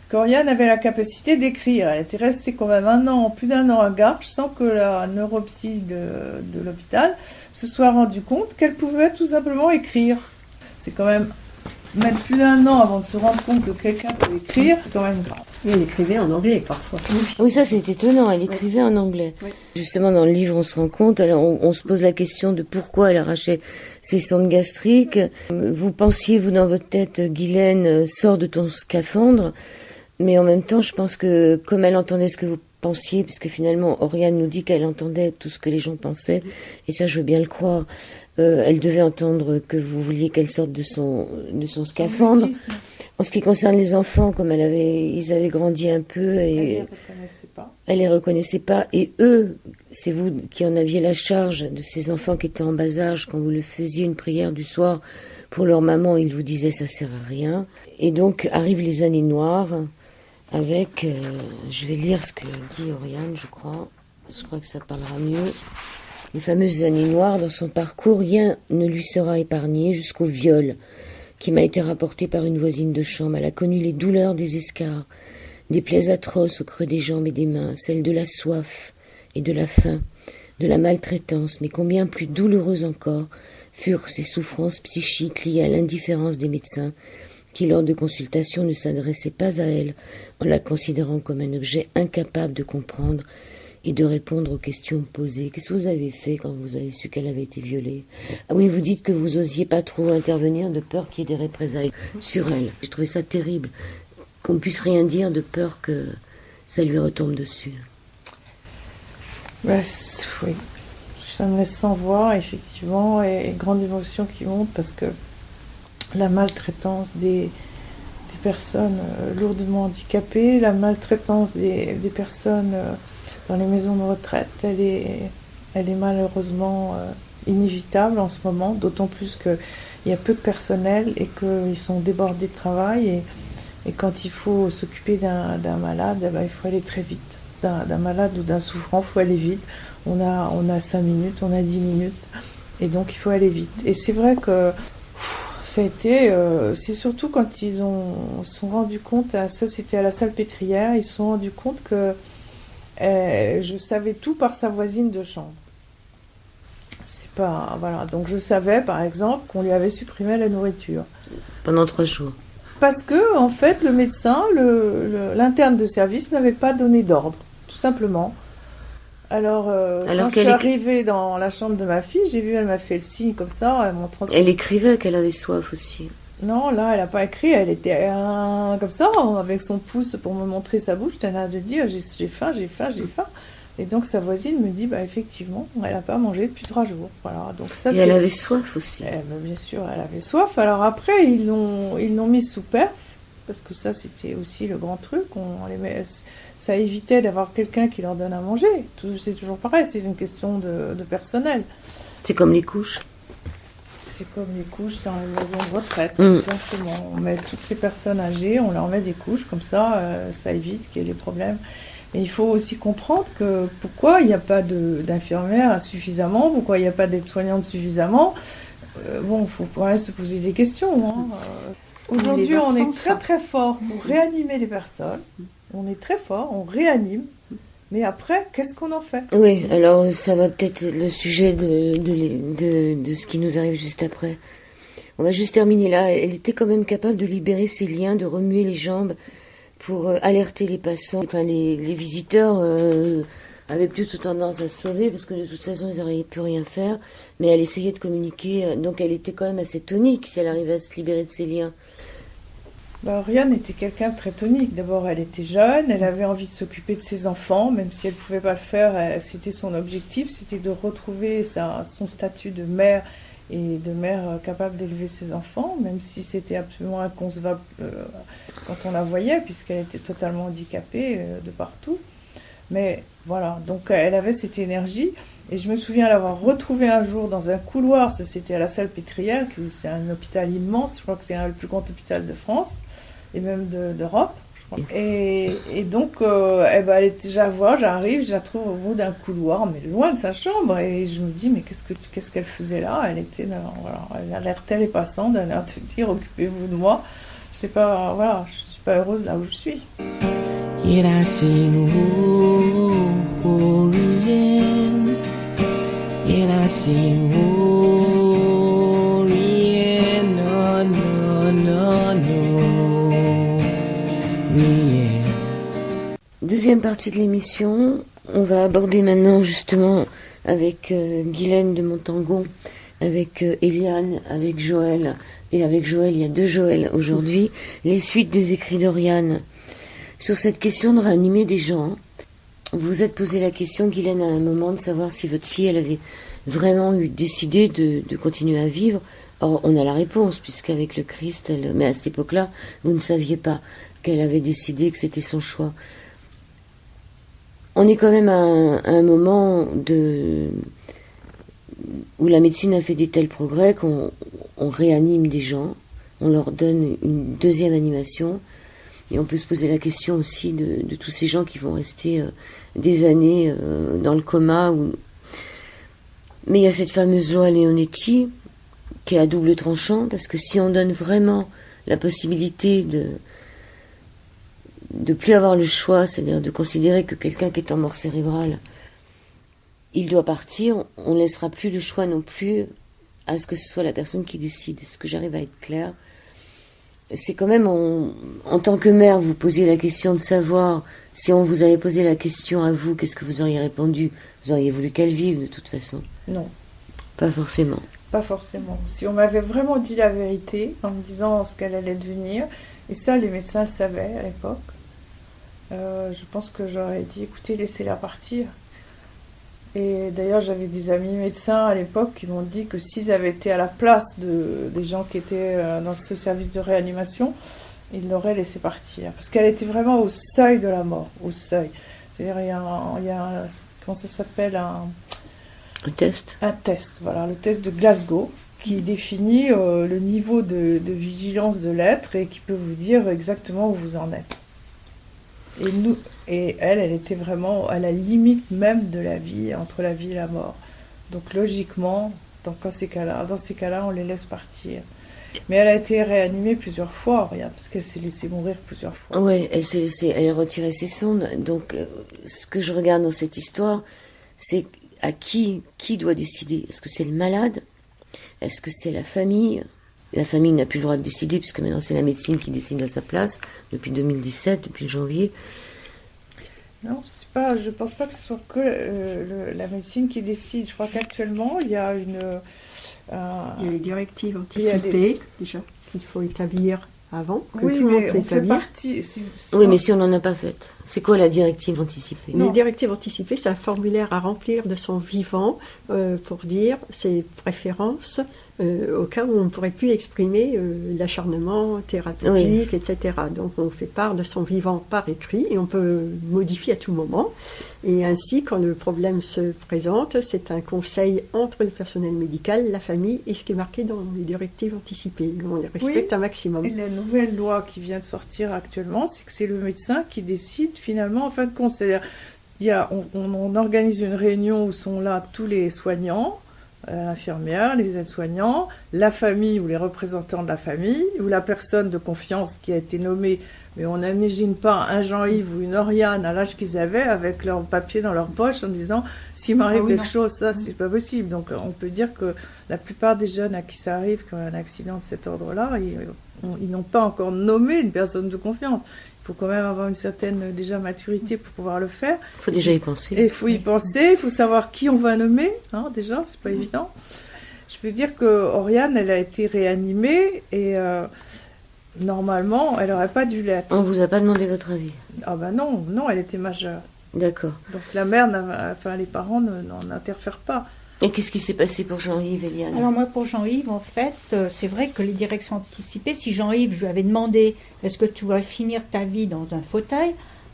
qu'Oriane avait la capacité d'écrire. Elle était restée quand même plus d'un an à Garches, sans que la neuropsy de l'hôpital se soit rendu compte qu'elle pouvait tout simplement écrire. C'est quand même mettre plus d'un an avant de se rendre compte que quelqu'un peut écrire, c'est quand même grave. Oui, elle écrivait en anglais parfois. Oui, ça c'est étonnant, elle écrivait en anglais. Oui. Justement, dans le livre, on se rend compte, alors on se pose la question de pourquoi elle arrachait ses sondes gastriques. Vous pensiez, vous, dans votre tête, Guylaine, sors de ton scaphandre, mais en même temps, je pense que comme elle entendait ce que vous pensiez, parce que finalement, Oriane nous dit qu'elle entendait tout ce que les gens pensaient, et ça, je veux bien le croire. Elle devait entendre que vous vouliez qu'elle sorte de son scaphandre. En ce qui concerne les enfants, comme ils avaient grandi un peu et elle les reconnaissait pas. Et eux, c'est vous qui en aviez la charge de ces enfants qui étaient en bas âge. Quand vous le faisiez une prière du soir pour leur maman, ils vous disaient ça sert à rien. Et donc arrivent les années noires avec, je vais lire ce que dit Oriane, je crois que ça parlera mieux. Les fameuses années noires, dans son parcours, rien ne lui sera épargné jusqu'au viol qui m'a été rapporté par une voisine de chambre. Elle a connu les douleurs des escarres, des plaies atroces au creux des jambes et des mains, celles de la soif et de la faim, de la maltraitance, mais combien plus douloureuses encore furent ces souffrances psychiques liées à l'indifférence des médecins qui, lors de consultations, ne s'adressaient pas à elle en la considérant comme un objet incapable de comprendre et de répondre aux questions posées. Qu'est-ce que vous avez fait quand vous avez su qu'elle avait été violée? Ah oui, vous dites que vous osiez pas trop intervenir de peur qu'il y ait des représailles sur elle. J'ai trouvé ça terrible, qu'on ne puisse rien dire de peur que ça lui retombe dessus. Ben, oui, ça me laisse sans voix, effectivement, et grande émotion qui monte, parce que la maltraitance des personnes lourdement handicapées, la maltraitance des personnes dans les maisons de retraite, elle est malheureusement inévitable en ce moment, d'autant plus qu'il y a peu de personnel et qu'ils sont débordés de travail, et quand il faut s'occuper d'un malade, ben, il faut aller très vite. D'un malade ou d'un souffrant, il faut aller vite. On a 5 minutes, on a 10 minutes, et donc il faut aller vite. Et c'est vrai que ça a été, c'est surtout quand ils se sont rendus compte, ça c'était à la Salpêtrière, ils se sont rendus compte que je savais tout par sa voisine de chambre. C'est pas, voilà. Donc je savais, par exemple, qu'on lui avait supprimé la nourriture. Pendant 3 jours. Parce que, en fait, le médecin, l'interne de service n'avait pas donné d'ordre, tout simplement. Alors quand je suis arrivée dans la chambre de ma fille, j'ai vu, elle m'a fait le signe comme ça, elle écrivait qu'elle avait soif aussi. Non, là, elle n'a pas écrit, elle était comme ça, avec son pouce pour me montrer sa bouche, elle a de dire j'ai faim. Et donc sa voisine me dit, bah effectivement, elle n'a pas mangé depuis 3 jours. Voilà, donc ça, elle avait soif aussi. Bien sûr, elle avait soif. Alors après, ils l'ont mise sous perf, parce que ça, c'était aussi le grand truc. Ça évitait d'avoir quelqu'un qui leur donne à manger. C'est toujours pareil, c'est une question de personnel. C'est comme les couches. C'est comme les couches dans les maisons de retraite, exactement. On met toutes ces personnes âgées, on leur met des couches, comme ça, ça évite qu'il y ait des problèmes. Mais il faut aussi comprendre que pourquoi il n'y a pas d'infirmières suffisamment, pourquoi il n'y a pas d'aide-soignante suffisamment. Bon, il faut quand même se poser des questions. Aujourd'hui, les on est absences. très très fort pour réanimer les personnes. On est très fort, on réanime. Mais après, qu'est-ce qu'on en fait? Oui, alors ça va peut-être être le sujet de ce qui nous arrive juste après. On va juste terminer là. Elle était quand même capable de libérer ses liens, de remuer les jambes pour alerter les passants. Enfin, les visiteurs avaient plutôt tendance à se sauver parce que de toute façon, ils n'auraient pu rien faire. Mais elle essayait de communiquer. Donc elle était quand même assez tonique si elle arrivait à se libérer de ses liens. Oriane était quelqu'un de très tonique. D'abord, elle était jeune, elle avait envie de s'occuper de ses enfants, même si elle ne pouvait pas le faire, c'était son objectif, c'était de retrouver son statut de mère et de mère capable d'élever ses enfants, même si c'était absolument inconcevable quand on la voyait, puisqu'elle était totalement handicapée de partout. Mais voilà, donc elle avait cette énergie. Et je me souviens l'avoir retrouvée un jour dans un couloir, ça c'était à la Salpêtrière, c'est un hôpital immense, je crois que c'est le plus grand hôpital de France, et même d'Europe. Et donc, elle était déjà à voir, j'arrive, je la trouve au bout d'un couloir, mais loin de sa chambre, et je me dis, mais qu'est-ce qu'elle faisait là? Elle était, voilà, elle alertait les passants d'un air de dire, occupez-vous de moi. Je sais pas, voilà, je suis pas heureuse là où je suis. Yet I sing Orion. Yet I sing Orion. No, no, no, no. Orion. Deuxième partie de l'émission, on va aborder maintenant justement avec Guylaine de Montangon, avec Eliane, avec Joël, et avec Joël, il y a 2 Joël aujourd'hui, les suites des écrits d'Oriane. Sur cette question de réanimer des gens, vous vous êtes posé la question, Guylaine, à un moment, de savoir si votre fille, elle avait vraiment décidé de continuer à vivre. Or, on a la réponse, puisqu'avec le Christ, mais à cette époque-là, vous ne saviez pas qu'elle avait décidé que c'était son choix. On est quand même à un moment où la médecine a fait des tels progrès qu'on réanime des gens, on leur donne une deuxième animation, et on peut se poser la question aussi de tous ces gens qui vont rester des années dans le coma. Mais il y a cette fameuse loi Leonetti qui est à double tranchant, parce que si on donne vraiment la possibilité de plus avoir le choix, c'est-à-dire de considérer que quelqu'un qui est en mort cérébrale, il doit partir, on ne laissera plus le choix non plus à ce que ce soit la personne qui décide. Est-ce que j'arrive à être claire? C'est quand même, en tant que mère, vous posiez la question de savoir, si on vous avait posé la question à vous, qu'est-ce que vous auriez répondu? Vous auriez voulu qu'elle vive de toute façon? Non. Pas forcément. Pas forcément. Si on m'avait vraiment dit la vérité, en me disant ce qu'elle allait devenir, et ça les médecins le savaient à l'époque, je pense que j'aurais dit, écoutez, laissez-la partir. Et d'ailleurs, j'avais des amis médecins à l'époque qui m'ont dit que s'ils avaient été à la place des gens qui étaient dans ce service de réanimation, ils l'auraient laissé partir. Parce qu'elle était vraiment au seuil de la mort, au seuil. C'est-à-dire, il y a comment ça s'appelle, un test. Un test, voilà, le test de Glasgow, qui définit le niveau de vigilance de l'être et qui peut vous dire exactement où vous en êtes. Et elle était vraiment à la limite même de la vie, entre la vie et la mort. Donc logiquement, dans ces cas-là, on les laisse partir. Mais elle a été réanimée plusieurs fois, regarde, parce qu'elle s'est laissée mourir plusieurs fois. Oui, elle a retiré ses sondes. Donc, ce que je regarde dans cette histoire, c'est à qui doit décider. Est-ce que c'est le malade? Est-ce que c'est la famille? La famille n'a plus le droit de décider, puisque maintenant c'est la médecine qui décide à sa place, depuis 2017, depuis le janvier. Non, je pense pas que ce soit que la médecine qui décide. Je crois qu'actuellement, il y a il y a les directives anticipées, déjà, qu'il faut établir avant, que oui, tout le monde mais peut on fait établir. partie... Oui, mais si on n'en a pas fait. C'est quoi la directive anticipée? Les directives anticipées, c'est un formulaire à remplir de son vivant pour dire ses préférences au cas où on ne pourrait plus exprimer l'acharnement thérapeutique, etc. Donc on fait part de son vivant par écrit et on peut modifier à tout moment. Et ainsi, quand le problème se présente, c'est un conseil entre le personnel médical, la famille et ce qui est marqué dans les directives anticipées. On les respecte un maximum. Et la nouvelle loi qui vient de sortir actuellement, c'est que c'est le médecin qui décide finalement en fin de compte. C'est-à-dire, on organise une réunion où sont là tous les soignants, L'infirmière, les aides-soignants, la famille ou les représentants de la famille, ou la personne de confiance qui a été nommée. Mais on n'imagine pas un Jean-Yves ou une Oriane à l'âge qu'ils avaient avec leur papier dans leur poche en disant s'il m'arrive quelque chose, ça c'est pas possible. Donc on peut dire que la plupart des jeunes à qui ça arrive, qui ont un accident de cet ordre-là, ils n'ont pas encore nommé une personne de confiance. Il faut quand même avoir une certaine déjà maturité pour pouvoir le faire. Il faut déjà y penser. Et il faut y penser, il faut savoir qui on va nommer, hein, déjà, c'est pas évident. Je veux dire que Oriane, elle a été réanimée et normalement, elle n'aurait pas dû l'être. On vous a pas demandé votre avis? Ah ben non, elle était majeure. D'accord. Donc la mère, les parents n'en interfèrent pas. Et qu'est-ce qui s'est passé pour Jean-Yves, Eliane? Alors moi, pour Jean-Yves, en fait, c'est vrai que les directions anticipées, si Jean-Yves, je lui avais demandé, est-ce que tu voudrais finir ta vie dans un fauteuil,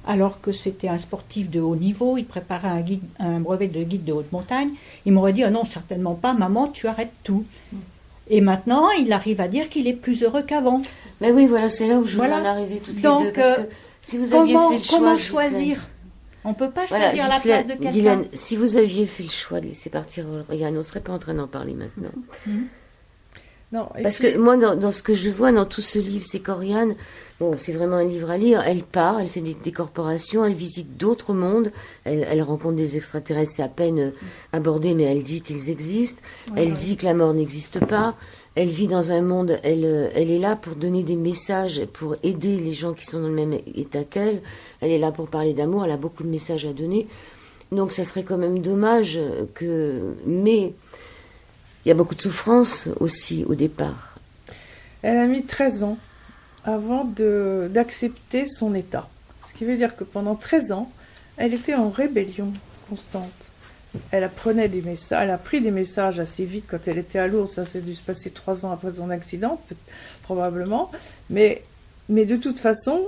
alors que c'était un sportif de haut niveau, il préparait un brevet de guide de haute montagne, il m'aurait dit, ah non, certainement pas, maman, tu arrêtes tout. Et maintenant, il arrive à dire qu'il est plus heureux qu'avant. Mais oui, voilà, c'est là où je voulais Voilà. en arriver toutes Donc, les deux. Parce que si vous aviez fait le choix... comment Ghislaine, choisir? On ne peut pas voilà, choisir la Ghislaine, place de quelqu'un. Guylaine, si vous aviez fait le choix de laisser partir Oriane, on ne serait pas en train d'en parler maintenant. Non, et Parce puis- que moi, dans ce que je vois dans tout ce livre, c'est qu'Oriane, bon, c'est vraiment un livre à lire, elle part, elle fait des corporations, elle visite d'autres mondes, elle rencontre des extraterrestres, c'est à peine abordé, mais elle dit qu'ils existent, elle dit que la mort n'existe pas, elle vit dans un monde, elle est là pour donner des messages, pour aider les gens qui sont dans le même état qu'elle, elle est là pour parler d'amour, elle a beaucoup de messages à donner, donc ça serait quand même dommage que... Mais il y a beaucoup de souffrance aussi au départ. Elle a mis 13 ans avant d'accepter son état. Ce qui veut dire que pendant 13 ans, elle était en rébellion constante. Elle apprenait des messages, elle a pris des messages assez vite quand elle était à Lourdes. Ça s'est dû se passer 3 ans après son accident, probablement. Mais de toute façon,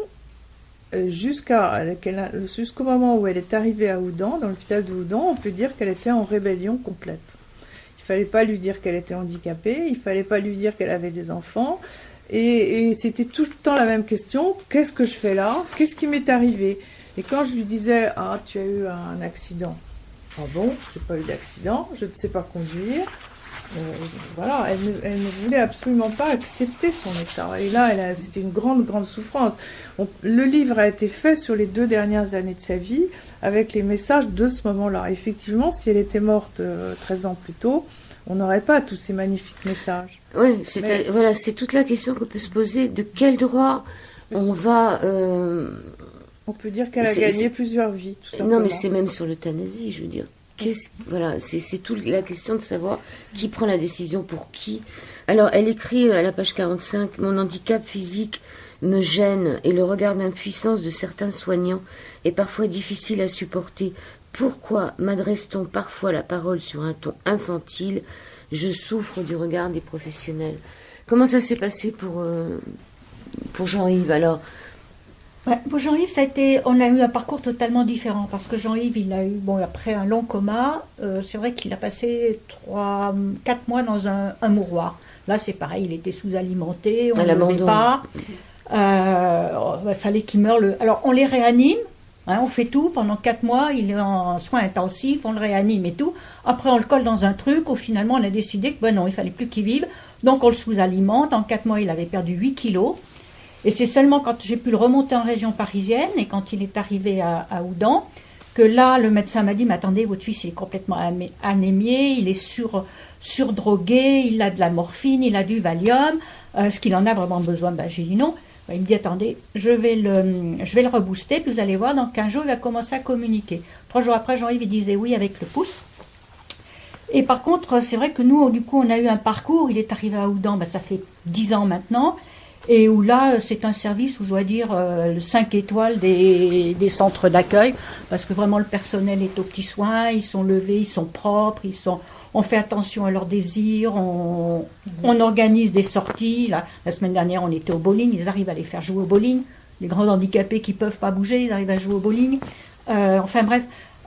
jusqu'au moment où elle est arrivée à Houdan, dans l'hôpital de Houdan, on peut dire qu'elle était en rébellion complète. Il fallait pas lui dire qu'elle était handicapée, il fallait pas lui dire qu'elle avait des enfants, et c'était tout le temps la même question, qu'est-ce que je fais là? Qu'est-ce qui m'est arrivé? Et quand je lui disais, ah, tu as eu un accident. Ah bon, j'ai pas eu d'accident, je ne sais pas conduire. Voilà, elle ne voulait absolument pas accepter son état. Et là, c'était une grande, grande souffrance. Le livre a été fait sur les 2 dernières années de sa vie, avec les messages de ce moment-là. Effectivement, si elle était morte 13 ans plus tôt, on n'aurait pas tous ces magnifiques messages. Oui, voilà, c'est toute la question qu'on peut se poser. De quel droit on va... On peut dire qu'elle a gagné plusieurs vies, tout simplement. Non, mais c'est même sur l'euthanasie, je veux dire. Voilà, c'est toute la question de savoir qui prend la décision pour qui. Alors, elle écrit à la page 45, « Mon handicap physique me gêne et le regard d'impuissance de certains soignants est parfois difficile à supporter. Pourquoi m'adresse-t-on parfois la parole sur un ton infantile? Je souffre du regard des professionnels. » Comment ça s'est passé pour Jean-Yves alors? Ouais, pour Jean-Yves, on a eu un parcours totalement différent parce que Jean-Yves, il a eu, bon, après un long coma, c'est vrai qu'il a passé 4 mois dans un mouroir. Là, c'est pareil, il était sous-alimenté, on ne le levait pas. Il fallait qu'il meure. Alors, on les réanime, hein, on fait tout. Pendant 4 mois, il est en soins intensifs, on le réanime et tout. Après, on le colle dans un truc où finalement, on a décidé que non, il fallait plus qu'il vive. Donc, on le sous-alimente. En 4 mois, il avait perdu 8 kilos. Et c'est seulement quand j'ai pu le remonter en région parisienne et quand il est arrivé à Houdan que là, le médecin m'a dit, mais attendez, votre fils est complètement anémié, il est surdrogué, il a de la morphine, il a du Valium, est-ce qu'il en a vraiment besoin? J'ai dit non. Il me dit, attendez, je vais le rebooster, puis vous allez voir, dans 15 jours, il va commencer à communiquer. 3 jours après, Jean-Yves, il disait oui avec le pouce. Et par contre, c'est vrai que nous, du coup, on a eu un parcours, il est arrivé à Houdan, ça fait 10 ans maintenant, et où là, c'est un service où je dois dire le 5 étoiles des centres d'accueil, parce que vraiment le personnel est aux petits soins, ils sont levés, ils sont propres, on fait attention à leurs désirs, on organise des sorties. Là, la semaine dernière, on était au bowling, ils arrivent à les faire jouer au bowling. Les grands handicapés qui ne peuvent pas bouger, ils arrivent à jouer au bowling. Enfin bref,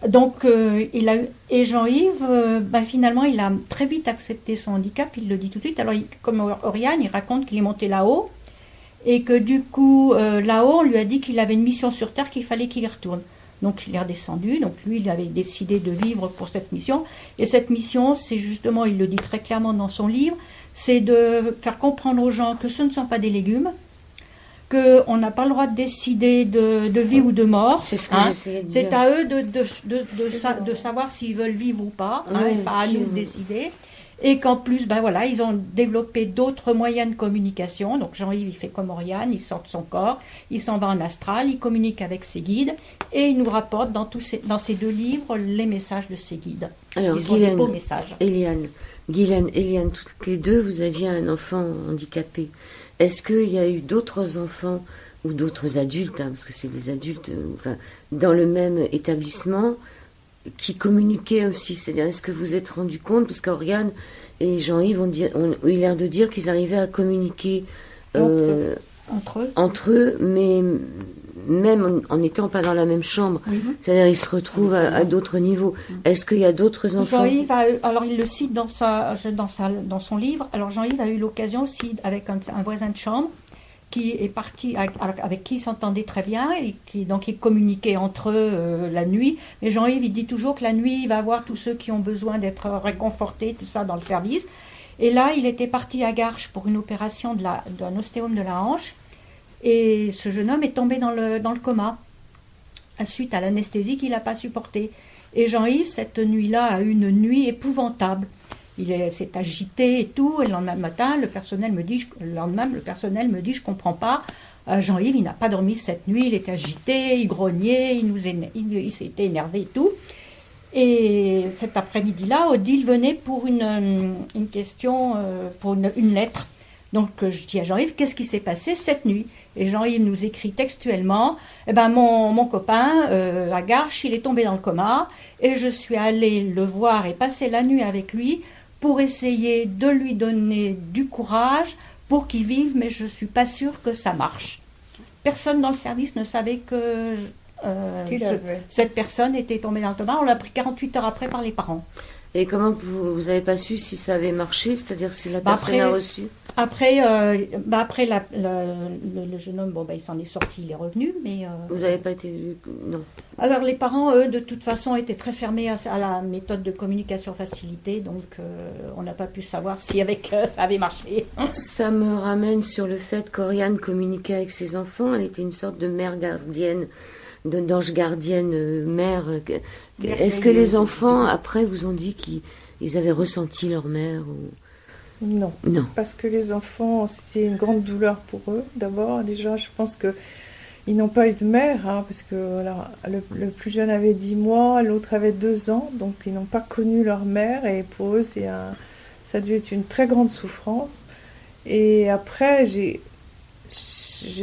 donc et Jean-Yves, finalement, il a très vite accepté son handicap, il le dit tout de suite. Alors, comme Oriane, il raconte qu'il est monté là-haut, et que du coup, là-haut, on lui a dit qu'il avait une mission sur Terre, qu'il fallait qu'il y retourne. Donc il est redescendu, donc lui il avait décidé de vivre pour cette mission. Et cette mission, c'est justement, il le dit très clairement dans son livre, c'est de faire comprendre aux gens que ce ne sont pas des légumes, qu'on n'a pas le droit de décider de vie ou de mort. C'est ce que j'essayais de C'est dire. à eux de savoir s'ils veulent vivre ou pas, Oui, et pas à nous de décider. Et qu'en plus, ils ont développé d'autres moyens de communication. Donc Jean-Yves, il fait comme Oriane, il sort de son corps, il s'en va en astral, il communique avec ses guides, et il nous rapporte dans ces 2 livres les messages de ses guides. Alors, Ils sont des beaux messages. Eliane, toutes les 2, vous aviez un enfant handicapé. Est-ce qu'il y a eu d'autres enfants ou d'autres adultes, parce que c'est des adultes, dans le même établissement, qui communiquaient aussi? C'est-à-dire, est-ce que vous vous êtes rendu compte, parce qu'Oriane et Jean-Yves ont eu l'air de dire qu'ils arrivaient à communiquer entre eux, mais même en n'étant pas dans la même chambre. C'est-à-dire, ils se retrouvent à d'autres niveaux. Est-ce qu'il y a d'autres enfants? Jean-Yves, alors il le cite dans son livre. Alors Jean-Yves a eu l'occasion aussi, avec un voisin de chambre, qui est parti, avec qui il s'entendait très bien, et qui communiquait entre eux la nuit. Mais Jean-Yves, il dit toujours que la nuit, il va voir tous ceux qui ont besoin d'être réconfortés, tout ça, dans le service. Et là, il était parti à Garches pour une opération d'un ostéome de la hanche. Et ce jeune homme est tombé dans le coma, suite à l'anesthésie qu'il n'a pas supportée. Et Jean-Yves, cette nuit-là, a eu une nuit épouvantable. Il s'est agité et tout, et le lendemain matin, le personnel me dit, je comprends pas. Jean-Yves, il n'a pas dormi cette nuit, il était agité, il grognait, il s'était énervé et tout. Et cet après-midi-là, Odile venait pour une question, pour une lettre. Donc je dis à Jean-Yves, qu'est-ce qui s'est passé cette nuit? Et Jean-Yves nous écrit textuellement, mon copain à Garches, il est tombé dans le coma, et je suis allée le voir et passer la nuit avec lui pour essayer de lui donner du courage pour qu'il vive, mais je ne suis pas sûre que ça marche. Personne dans le service ne savait que cette personne était tombée dans le coma. On l'a pris 48 heures après par les parents. Et comment vous n'avez pas su si ça avait marché, c'est-à-dire si la personne a reçu? Après, le jeune homme, il s'en est sorti, il est revenu, mais... Vous n'avez pas été... Non. Alors les parents, eux, de toute façon, étaient très fermés à la méthode de communication facilitée, donc on n'a pas pu savoir si ça avait marché. Ça me ramène sur le fait qu'Oriane communiquait avec ses enfants, elle était une sorte de mère gardienne, d'ange gardienne, mère. Est-ce que les enfants, après, vous ont dit qu'ils avaient ressenti leur mère Non. Parce que les enfants, c'était une grande douleur pour eux. D'abord, déjà, je pense qu'ils n'ont pas eu de mère, parce que le plus jeune avait 10 mois, l'autre avait 2 ans, donc ils n'ont pas connu leur mère, et pour eux, ça a dû être une très grande souffrance. Et après, je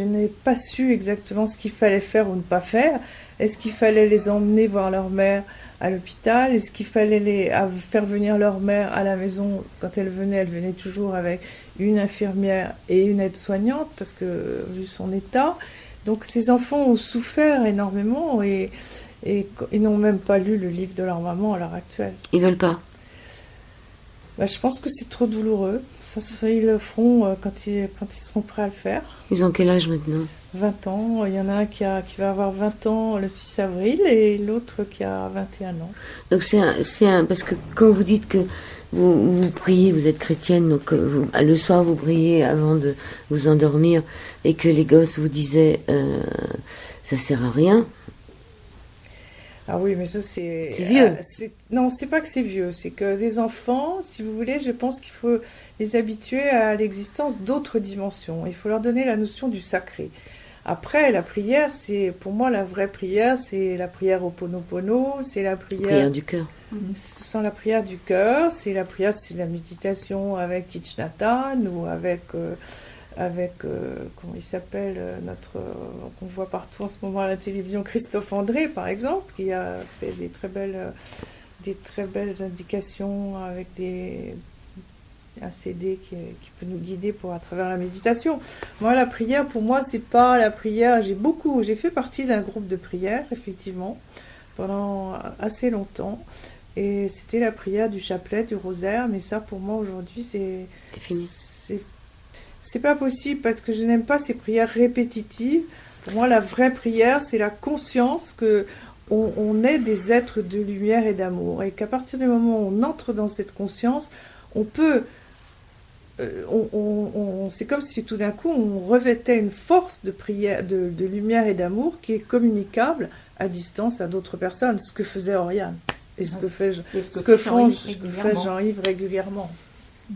n'ai pas su exactement ce qu'il fallait faire ou ne pas faire. Est-ce qu'il fallait les emmener voir leur mère à l'hôpital? Est-ce qu'il fallait faire venir leur mère à la maison? Quand elle venait toujours avec une infirmière et une aide-soignante, parce que vu son état. Donc ces enfants ont souffert énormément et ils n'ont même pas lu le livre de leur maman à l'heure actuelle. Ils veulent pas? Je pense que c'est trop douloureux. Ils le feront quand ils seront prêts à le faire. Ils ont quel âge maintenant? 20 ans. Il y en a un qui va avoir 20 ans le 6 avril et l'autre qui a 21 ans. Donc parce que quand vous dites que vous priez, vous êtes chrétienne, donc le soir vous priez avant de vous endormir, et que les gosses vous disaient ça sert à rien. Ah oui, mais ça c'est vieux. Non, c'est pas que c'est vieux, c'est que des enfants, si vous voulez, je pense qu'il faut les habituer à l'existence d'autres dimensions. Il faut leur donner la notion du sacré. Après, la prière, pour moi la vraie prière, c'est la prière au Ho'oponopono, c'est la prière du cœur. Sans la prière du cœur, c'est la méditation avec Thich Nhat Hanh ou avec comment il s'appelle, qu'on voit partout en ce moment à la télévision, Christophe André par exemple, qui a fait des très belles indications avec un CD qui peut nous guider à travers la méditation. Moi, la prière, pour moi, c'est pas la prière. J'ai fait partie d'un groupe de prière, effectivement, pendant assez longtemps. Et c'était la prière du chapelet, du rosaire. Mais ça, pour moi, aujourd'hui, c'est fini. C'est pas possible parce que je n'aime pas ces prières répétitives. Pour moi, la vraie prière, c'est la conscience que on est des êtres de lumière et d'amour, et qu'à partir du moment où on entre dans cette conscience, on peut... c'est comme si tout d'un coup on revêtait une force de prière, de lumière et d'amour qui est communicable à distance à d'autres personnes, ce que faisait Oriane et ce que fait Jean-Yves régulièrement.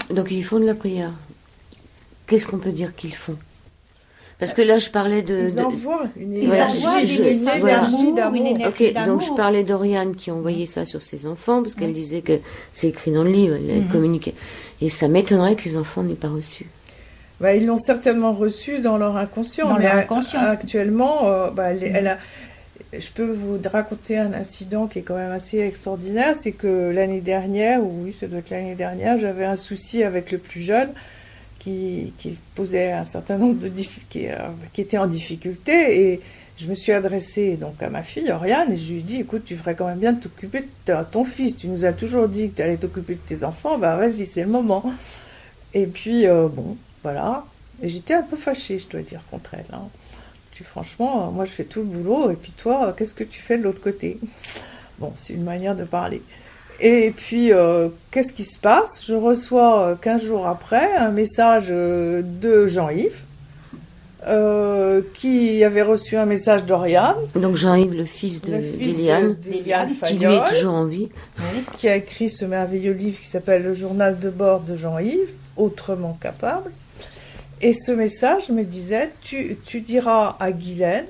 Donc ils font de la prière. Qu'est-ce qu'on peut dire qu'ils font? Parce que là, je parlais Ils envoient une énergie d'amour. Ok, donc je parlais d'Oriane qui envoyait ça sur ses enfants, parce qu'elle disait que c'est écrit dans le livre, elle communiquait. Et ça m'étonnerait que les enfants n'aient pas reçu. Bah, ils l'ont certainement reçu dans leur inconscient. Actuellement, je peux vous raconter un incident qui est quand même assez extraordinaire. C'est que l'année dernière, ça doit être l'année dernière, j'avais un souci avec le plus jeune qui posait un certain nombre de difficultés, qui était en difficulté, et je me suis adressée donc à ma fille Oriane et je lui ai dit: écoute, tu ferais quand même bien de t'occuper de ton fils, tu nous as toujours dit que tu allais t'occuper de tes enfants, bah vas-y, c'est le moment. Et puis voilà, et j'étais un peu fâchée, je dois dire, contre elle, hein. Franchement, moi je fais tout le boulot, et puis toi, qu'est-ce que tu fais de l'autre côté? Bon, c'est une manière de parler. Et puis, qu'est-ce qui se passe? Je reçois 15 jours après un message de Jean-Yves, qui avait reçu un message d'Oriane. Donc Jean-Yves, le fils d'Éliane, qui lui est toujours en vie. Qui a écrit ce merveilleux livre qui s'appelle Le journal de bord de Jean-Yves, autrement capable. Et ce message me disait: tu diras à Guylaine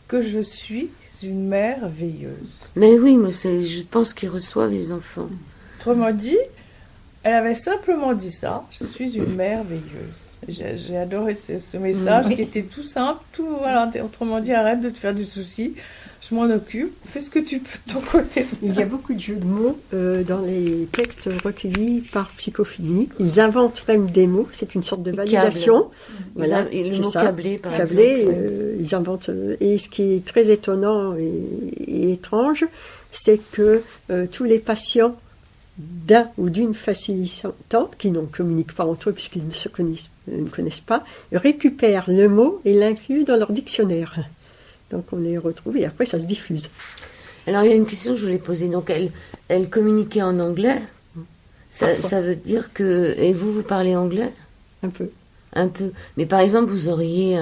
que je suis une mère veilleuse. Mais oui, moi je pense qu'ils reçoivent les enfants. Autrement dit, elle avait simplement dit ça: je suis une mère veilleuse. J'ai adoré ce message qui était tout simple, autrement dit, arrête de te faire du souci, je m'en occupe, fais ce que tu peux de ton côté. Il y a beaucoup de jeux de mots dans les textes recueillis par Psychophilie. Ils inventent même des mots, c'est une sorte de validation. Voilà, le mot câblé, par exemple. Ils inventent. Et ce qui est très étonnant et étrange, c'est que tous les patients d'un ou d'une facilitante, qui ne communiquent pas entre eux puisqu'ils ne connaissent pas, récupèrent le mot et l'incluent dans leur dictionnaire. Donc on les retrouve et après ça se diffuse. Alors il y a une question que je voulais poser. Donc elle communiquait en anglais. Ça veut dire que... Et vous parlez anglais? Un peu. Un peu. Mais par exemple, vous auriez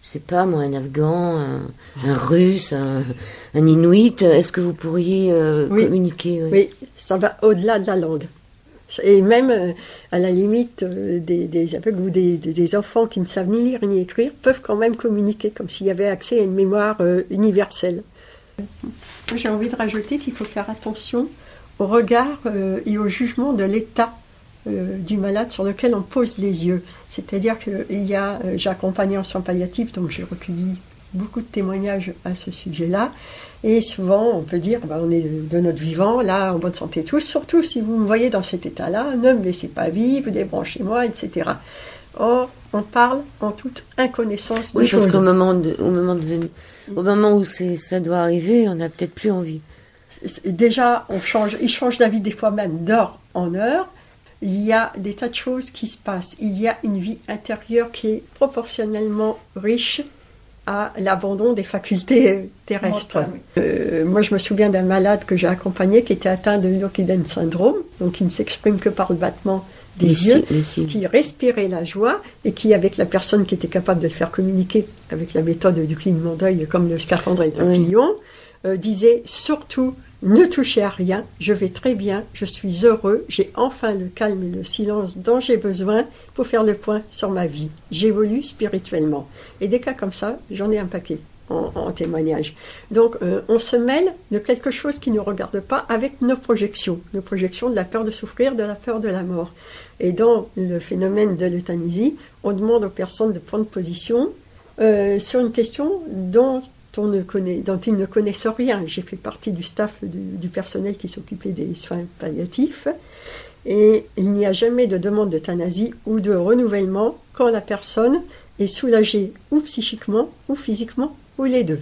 je sais pas moi, un Afghan, un Russe, un Inuit. Est-ce que vous pourriez communiquer? Oui, ça va au-delà de la langue. Et même, à la limite, des aveugles ou des enfants qui ne savent ni lire ni écrire peuvent quand même communiquer, comme s'il y avait accès à une mémoire universelle. Moi, j'ai envie de rajouter qu'il faut faire attention au regard et au jugement de l'état du malade sur lequel on pose les yeux. C'est-à-dire que j'ai accompagné en soins palliatifs, donc j'ai recueilli beaucoup de témoignages à ce sujet-là. Et souvent, on peut dire, on est de notre vivant, là, en bonne santé tous, surtout si vous me voyez dans cet état-là, ne me laissez pas vivre, débranchez-moi, etc. Or, on parle en toute inconnaissance des choses. Parce qu'au moment où ça doit arriver, on n'a peut-être plus envie. Déjà, il change d'avis des fois même d'heure en heure. Il y a des tas de choses qui se passent. Il y a une vie intérieure qui est proportionnellement riche à l'abandon des facultés terrestres. Moi, je me souviens d'un malade que j'ai accompagné qui était atteint de Lockheed syndrome, donc qui ne s'exprime que par le battement des yeux, qui respirait la joie et qui, avec la personne qui était capable de le faire communiquer avec la méthode du clignement d'œil, comme le scaphandre et le papillon, disait surtout: ne touchez à rien, je vais très bien, je suis heureux, j'ai enfin le calme et le silence dont j'ai besoin pour faire le point sur ma vie. J'évolue spirituellement. Et des cas comme ça, j'en ai un paquet en témoignage. Donc, on se mêle de quelque chose qui ne nous regarde pas avec nos projections de la peur de souffrir, de la peur de la mort. Et dans le phénomène de l'euthanasie, on demande aux personnes de prendre position sur une question dont ils ne connaissent rien. J'ai fait partie du staff du personnel qui s'occupait des soins palliatifs, et il n'y a jamais de demande d'euthanasie ou de renouvellement quand la personne est soulagée ou psychiquement ou physiquement ou les deux.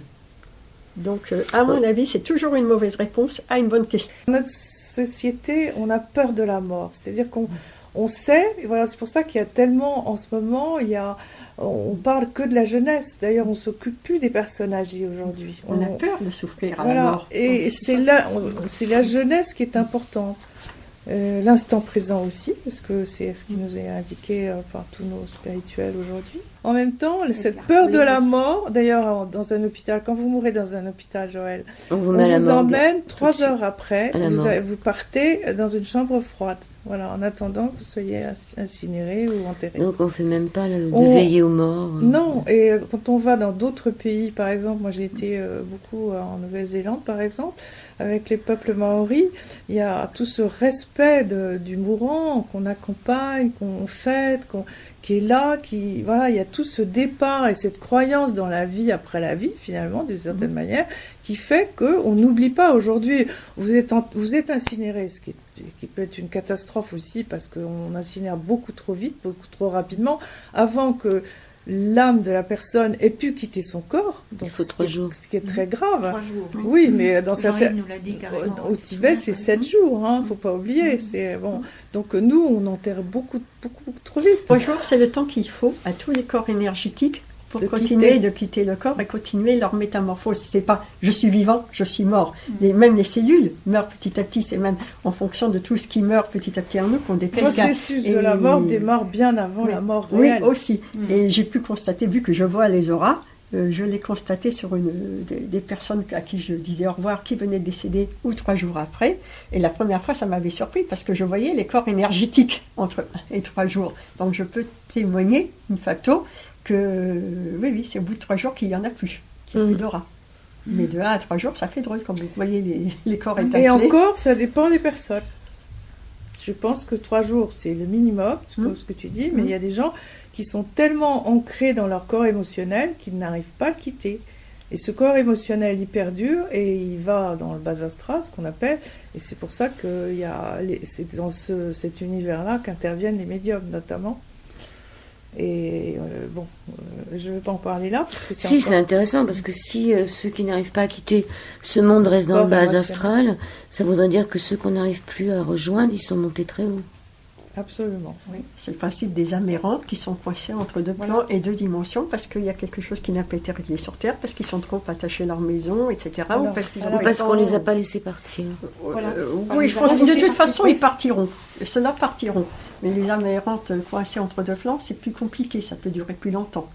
Donc, à mon avis, c'est toujours une mauvaise réponse à une bonne question. Dans notre société, on a peur de la mort, c'est-à-dire qu'on On sait, et voilà, c'est pour ça qu'il y a tellement, en ce moment, on parle que de la jeunesse. D'ailleurs, on s'occupe plus des personnes âgées aujourd'hui. On a peur de souffrir à la voilà, mort. et c'est la jeunesse qui est importante. L'instant présent aussi, parce que c'est ce qui nous est indiqué par tous nos spirituels aujourd'hui. En même temps, cette peur de la mort, d'ailleurs, dans un hôpital, quand vous mourrez dans un hôpital, Joël, on vous emmène 3 heures après, vous partez dans une chambre froide, voilà, en attendant que vous soyez incinéré ou enterré. Donc on ne fait même pas de veillée aux morts. Non, et quand on va dans d'autres pays, par exemple, moi j'ai été beaucoup en Nouvelle-Zélande, par exemple, avec les peuples maoris, il y a tout ce respect du mourant qu'on accompagne, qu'on fête, qui est là, voilà, il y a tout ce départ et cette croyance dans la vie après la vie, finalement, d'une certaine manière, qui fait qu'on n'oublie pas aujourd'hui. Vous êtes incinéré, ce qui peut être une catastrophe aussi, parce qu'on incinère beaucoup trop vite, beaucoup trop rapidement, avant que l'âme de la personne ait pu quitter son corps. Donc, il faut 3 jours. Ce qui est très grave. 3 jours. Oui, mais dans certaines... Au Tibet, c'est 7 jours, hein, faut pas oublier. C'est bon. Donc nous, on enterre beaucoup trop vite. 3 jours, c'est le temps qu'il faut à tous les corps énergétiques pour continuer de quitter le corps et continuer leur métamorphose. C'est pas je suis vivant, je suis mort. Même les cellules meurent petit à petit. C'est même en fonction de tout ce qui meurt petit à petit en nous qu'on détecte. Le processus de la mort démarre bien avant la mort réelle. Oui, aussi. Et j'ai pu constater, vu que je vois les auras, je l'ai constaté sur des personnes à qui je disais au revoir, qui venaient de décéder 2 ou 3 jours après. Et la première fois, ça m'avait surpris parce que je voyais les corps énergétiques entre 1 et 3 jours. Donc je peux témoigner, une facto, que oui, c'est au bout de 3 jours qu'il n'y en a plus, qu'il n'y a plus d'aura. Mais de 1 à 3 jours, ça fait drôle quand vous voyez les corps étinceler. Et encore, ça dépend des personnes. Je pense que 3 jours, c'est le minimum, c'est ce que tu dis, mais il y a des gens qui sont tellement ancrés dans leur corps émotionnel qu'ils n'arrivent pas à le quitter. Et ce corps émotionnel, il perdure et il va dans le bas astral, ce qu'on appelle, et c'est pour ça que c'est dans cet univers-là qu'interviennent les médiums, notamment. Et je ne vais pas en parler là. Parce que c'est intéressant, parce que si ceux qui n'arrivent pas à quitter ce monde restent dans le bas astral, ça voudrait dire que ceux qu'on n'arrive plus à rejoindre, ils sont montés très haut. Absolument, oui. C'est le principe des âmes errantes qui sont coincées entre 2 plans et 2 dimensions parce qu'il y a quelque chose qui n'a pas été réglé sur Terre, parce qu'ils sont trop attachés à leur maison, etc. Ou parce qu'on ne les a pas laissés partir. Oui, je pense que de toute façon, ils partiront. Ceux-là partiront. Mais les âmes errantes coincées entre 2 plans, c'est plus compliqué, ça peut durer plus longtemps.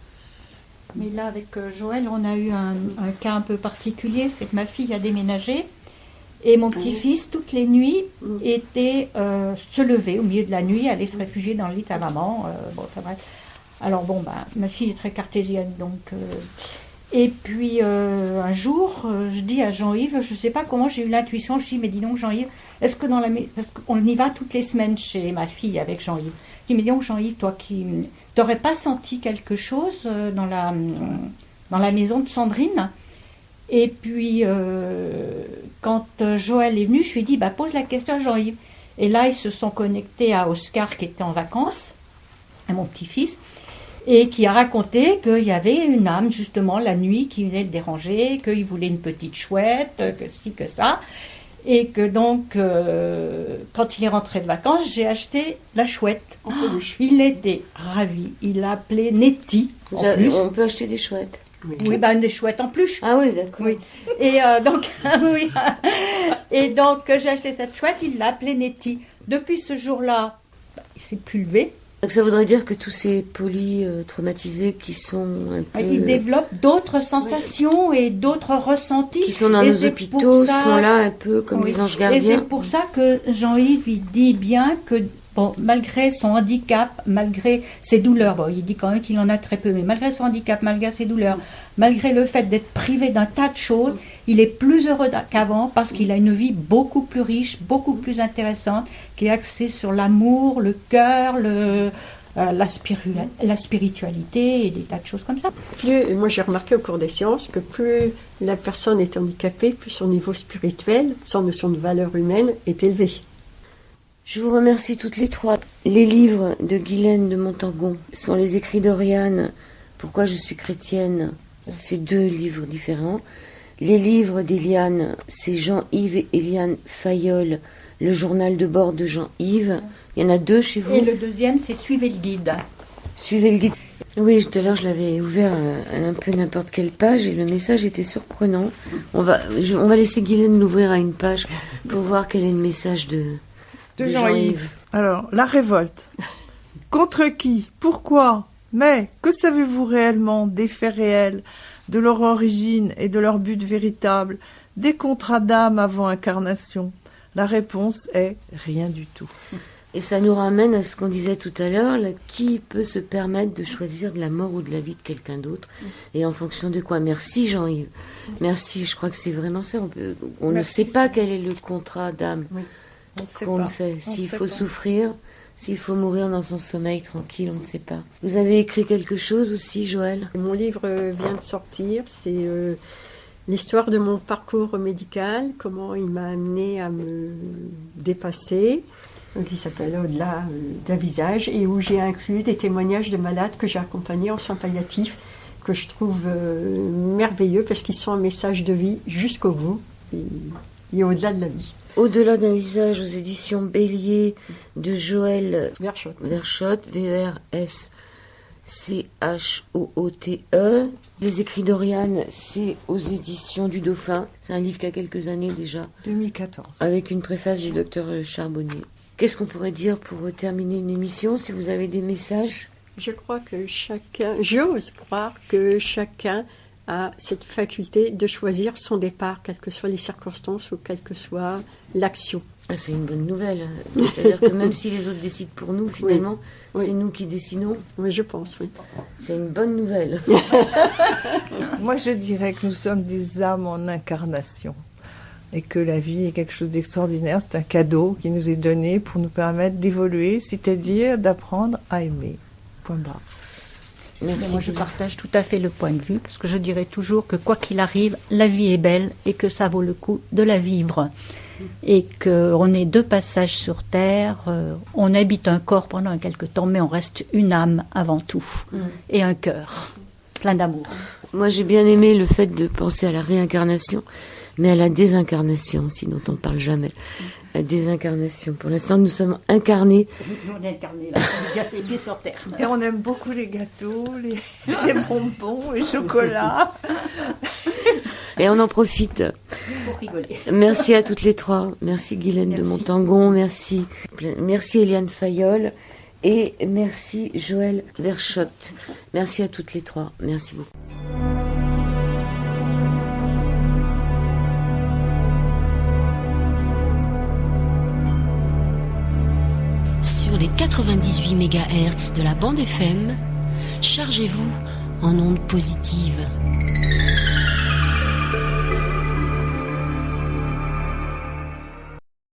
Mais là, avec Joël, on a eu un cas un peu particulier, c'est que ma fille a déménagé. Et mon petit-fils, toutes les nuits, se levait au milieu de la nuit, allait se réfugier dans le lit à maman. Alors ma fille est très cartésienne, donc... Et puis un jour, je dis à Jean-Yves, je ne sais pas comment j'ai eu l'intuition, je dis, mais dis donc Jean-Yves, est-ce que parce qu'on y va toutes les semaines chez ma fille avec Jean-Yves. Je dis, mais dis donc Jean-Yves, toi qui t'aurais pas senti quelque chose dans la maison de Sandrine? Et puis, quand Joël est venu, je lui ai dit, pose la question à Jean-Yves. Et là, ils se sont connectés à Oscar, qui était en vacances, à mon petit-fils, et qui a raconté qu'il y avait une âme, justement, la nuit, qui venait le déranger, qu'il voulait une petite chouette, que ci, que ça. Et que donc, quand il est rentré de vacances, j'ai acheté la chouette. Il était ravi. Il l'a appelée Nettie. On peut acheter des chouettes. Oui, des chouettes en peluche. Ah oui, d'accord. Oui. Et donc, oui. Et donc, j'ai acheté cette chouette, il l'a appelée Nettie. Depuis ce jour-là, il s'est plus levé. Donc ça voudrait dire que tous ces polytraumatisés qui sont un peu... Ils développent d'autres sensations et d'autres ressentis. Qui sont dans nos hôpitaux, sont là un peu comme des anges gardiens. Et c'est pour ça que Jean-Yves, il dit bien que, malgré son handicap, malgré ses douleurs, il dit quand même qu'il en a très peu, mais malgré son handicap, malgré ses douleurs, malgré le fait d'être privé d'un tas de choses, il est plus heureux qu'avant parce qu'il a une vie beaucoup plus riche, beaucoup plus intéressante, qui est axée sur l'amour, le cœur, la spiritualité et des tas de choses comme ça. Moi j'ai remarqué au cours des séances que plus la personne est handicapée, plus son niveau spirituel, son notion de valeur humaine est élevée. Je vous remercie toutes les 3. Les livres de Guylaine de Montorgon sont les écrits d'Oriane, Pourquoi je suis chrétienne. C'est 2 livres différents. Les livres d'Eliane, c'est Jean-Yves et Eliane Fayolle, le journal de bord de Jean-Yves. Il y en a 2 chez vous. Et le deuxième, c'est Suivez le guide. Suivez le guide. Oui, tout à l'heure, je l'avais ouvert un peu n'importe quelle page et le message était surprenant. On va laisser Guylaine l'ouvrir à une page pour voir quel est le message de Jean-Yves. Alors, la révolte. Contre qui? Pourquoi? Mais que savez-vous réellement des faits réels, de leur origine et de leur but véritable, des contrats d'âme avant incarnation? La réponse est rien du tout. Et ça nous ramène à ce qu'on disait tout à l'heure, là, qui peut se permettre de choisir de la mort ou de la vie de quelqu'un d'autre, et en fonction de quoi? Merci Jean-Yves. Merci, je crois que c'est vraiment ça. On ne sait pas quel est le contrat d'âme qu'on le fait. S'il faut souffrir, s'il faut mourir dans son sommeil tranquille, on ne sait pas. Vous avez écrit quelque chose aussi, Joël? Mon livre vient de sortir, c'est l'histoire de mon parcours médical, comment il m'a amené à me dépasser. Donc, il s'appelle Au-delà d'un visage, et où j'ai inclus des témoignages de malades que j'ai accompagnés en soins palliatifs, que je trouve merveilleux parce qu'ils sont un message de vie jusqu'au bout et au-delà de la vie. Au-delà d'un visage, aux éditions Bélier de Joël Verschotte, V-E-R-S-C-H-O-O-T-E. Les écrits d'Oriane, c'est aux éditions du Dauphin. C'est un livre qui a quelques années déjà. 2014. Avec une préface du docteur Charbonnier. Qu'est-ce qu'on pourrait dire pour terminer une émission, si vous avez des messages? J'ose croire que chacun a cette faculté de choisir son départ, quelles que soient les circonstances ou quelle que soit l'action. Ah, c'est une bonne nouvelle. C'est-à-dire que même si les autres décident pour nous, finalement, c'est nous qui décidons. Oui, je pense, oui. C'est une bonne nouvelle. Moi, je dirais que nous sommes des âmes en incarnation. Et que la vie est quelque chose d'extraordinaire, c'est un cadeau qui nous est donné pour nous permettre d'évoluer, c'est-à-dire d'apprendre à aimer. Point barre. Merci. Moi, je partage tout à fait le point de vue, parce que je dirais toujours que quoi qu'il arrive, la vie est belle et que ça vaut le coup de la vivre. Et qu'on est 2 passages sur Terre, on habite un corps pendant quelque temps, mais on reste une âme avant tout, et un cœur plein d'amour. Moi, j'ai bien aimé le fait de penser à la réincarnation, mais à la désincarnation aussi, dont on ne parle jamais. La désincarnation. Pour l'instant, nous sommes incarnés. Nous, on est incarnés, là. On est les pieds sur terre. Et on aime beaucoup les gâteaux, les bonbons, les chocolats. Et on en profite. Pour rigoler. Merci à toutes les 3. Merci Guylaine de Montangon. Merci Eliane Fayolle. Et merci Joël Verschotte. Merci à toutes les 3. Merci beaucoup. Sur les 98 MHz de la bande FM, chargez-vous en ondes positives.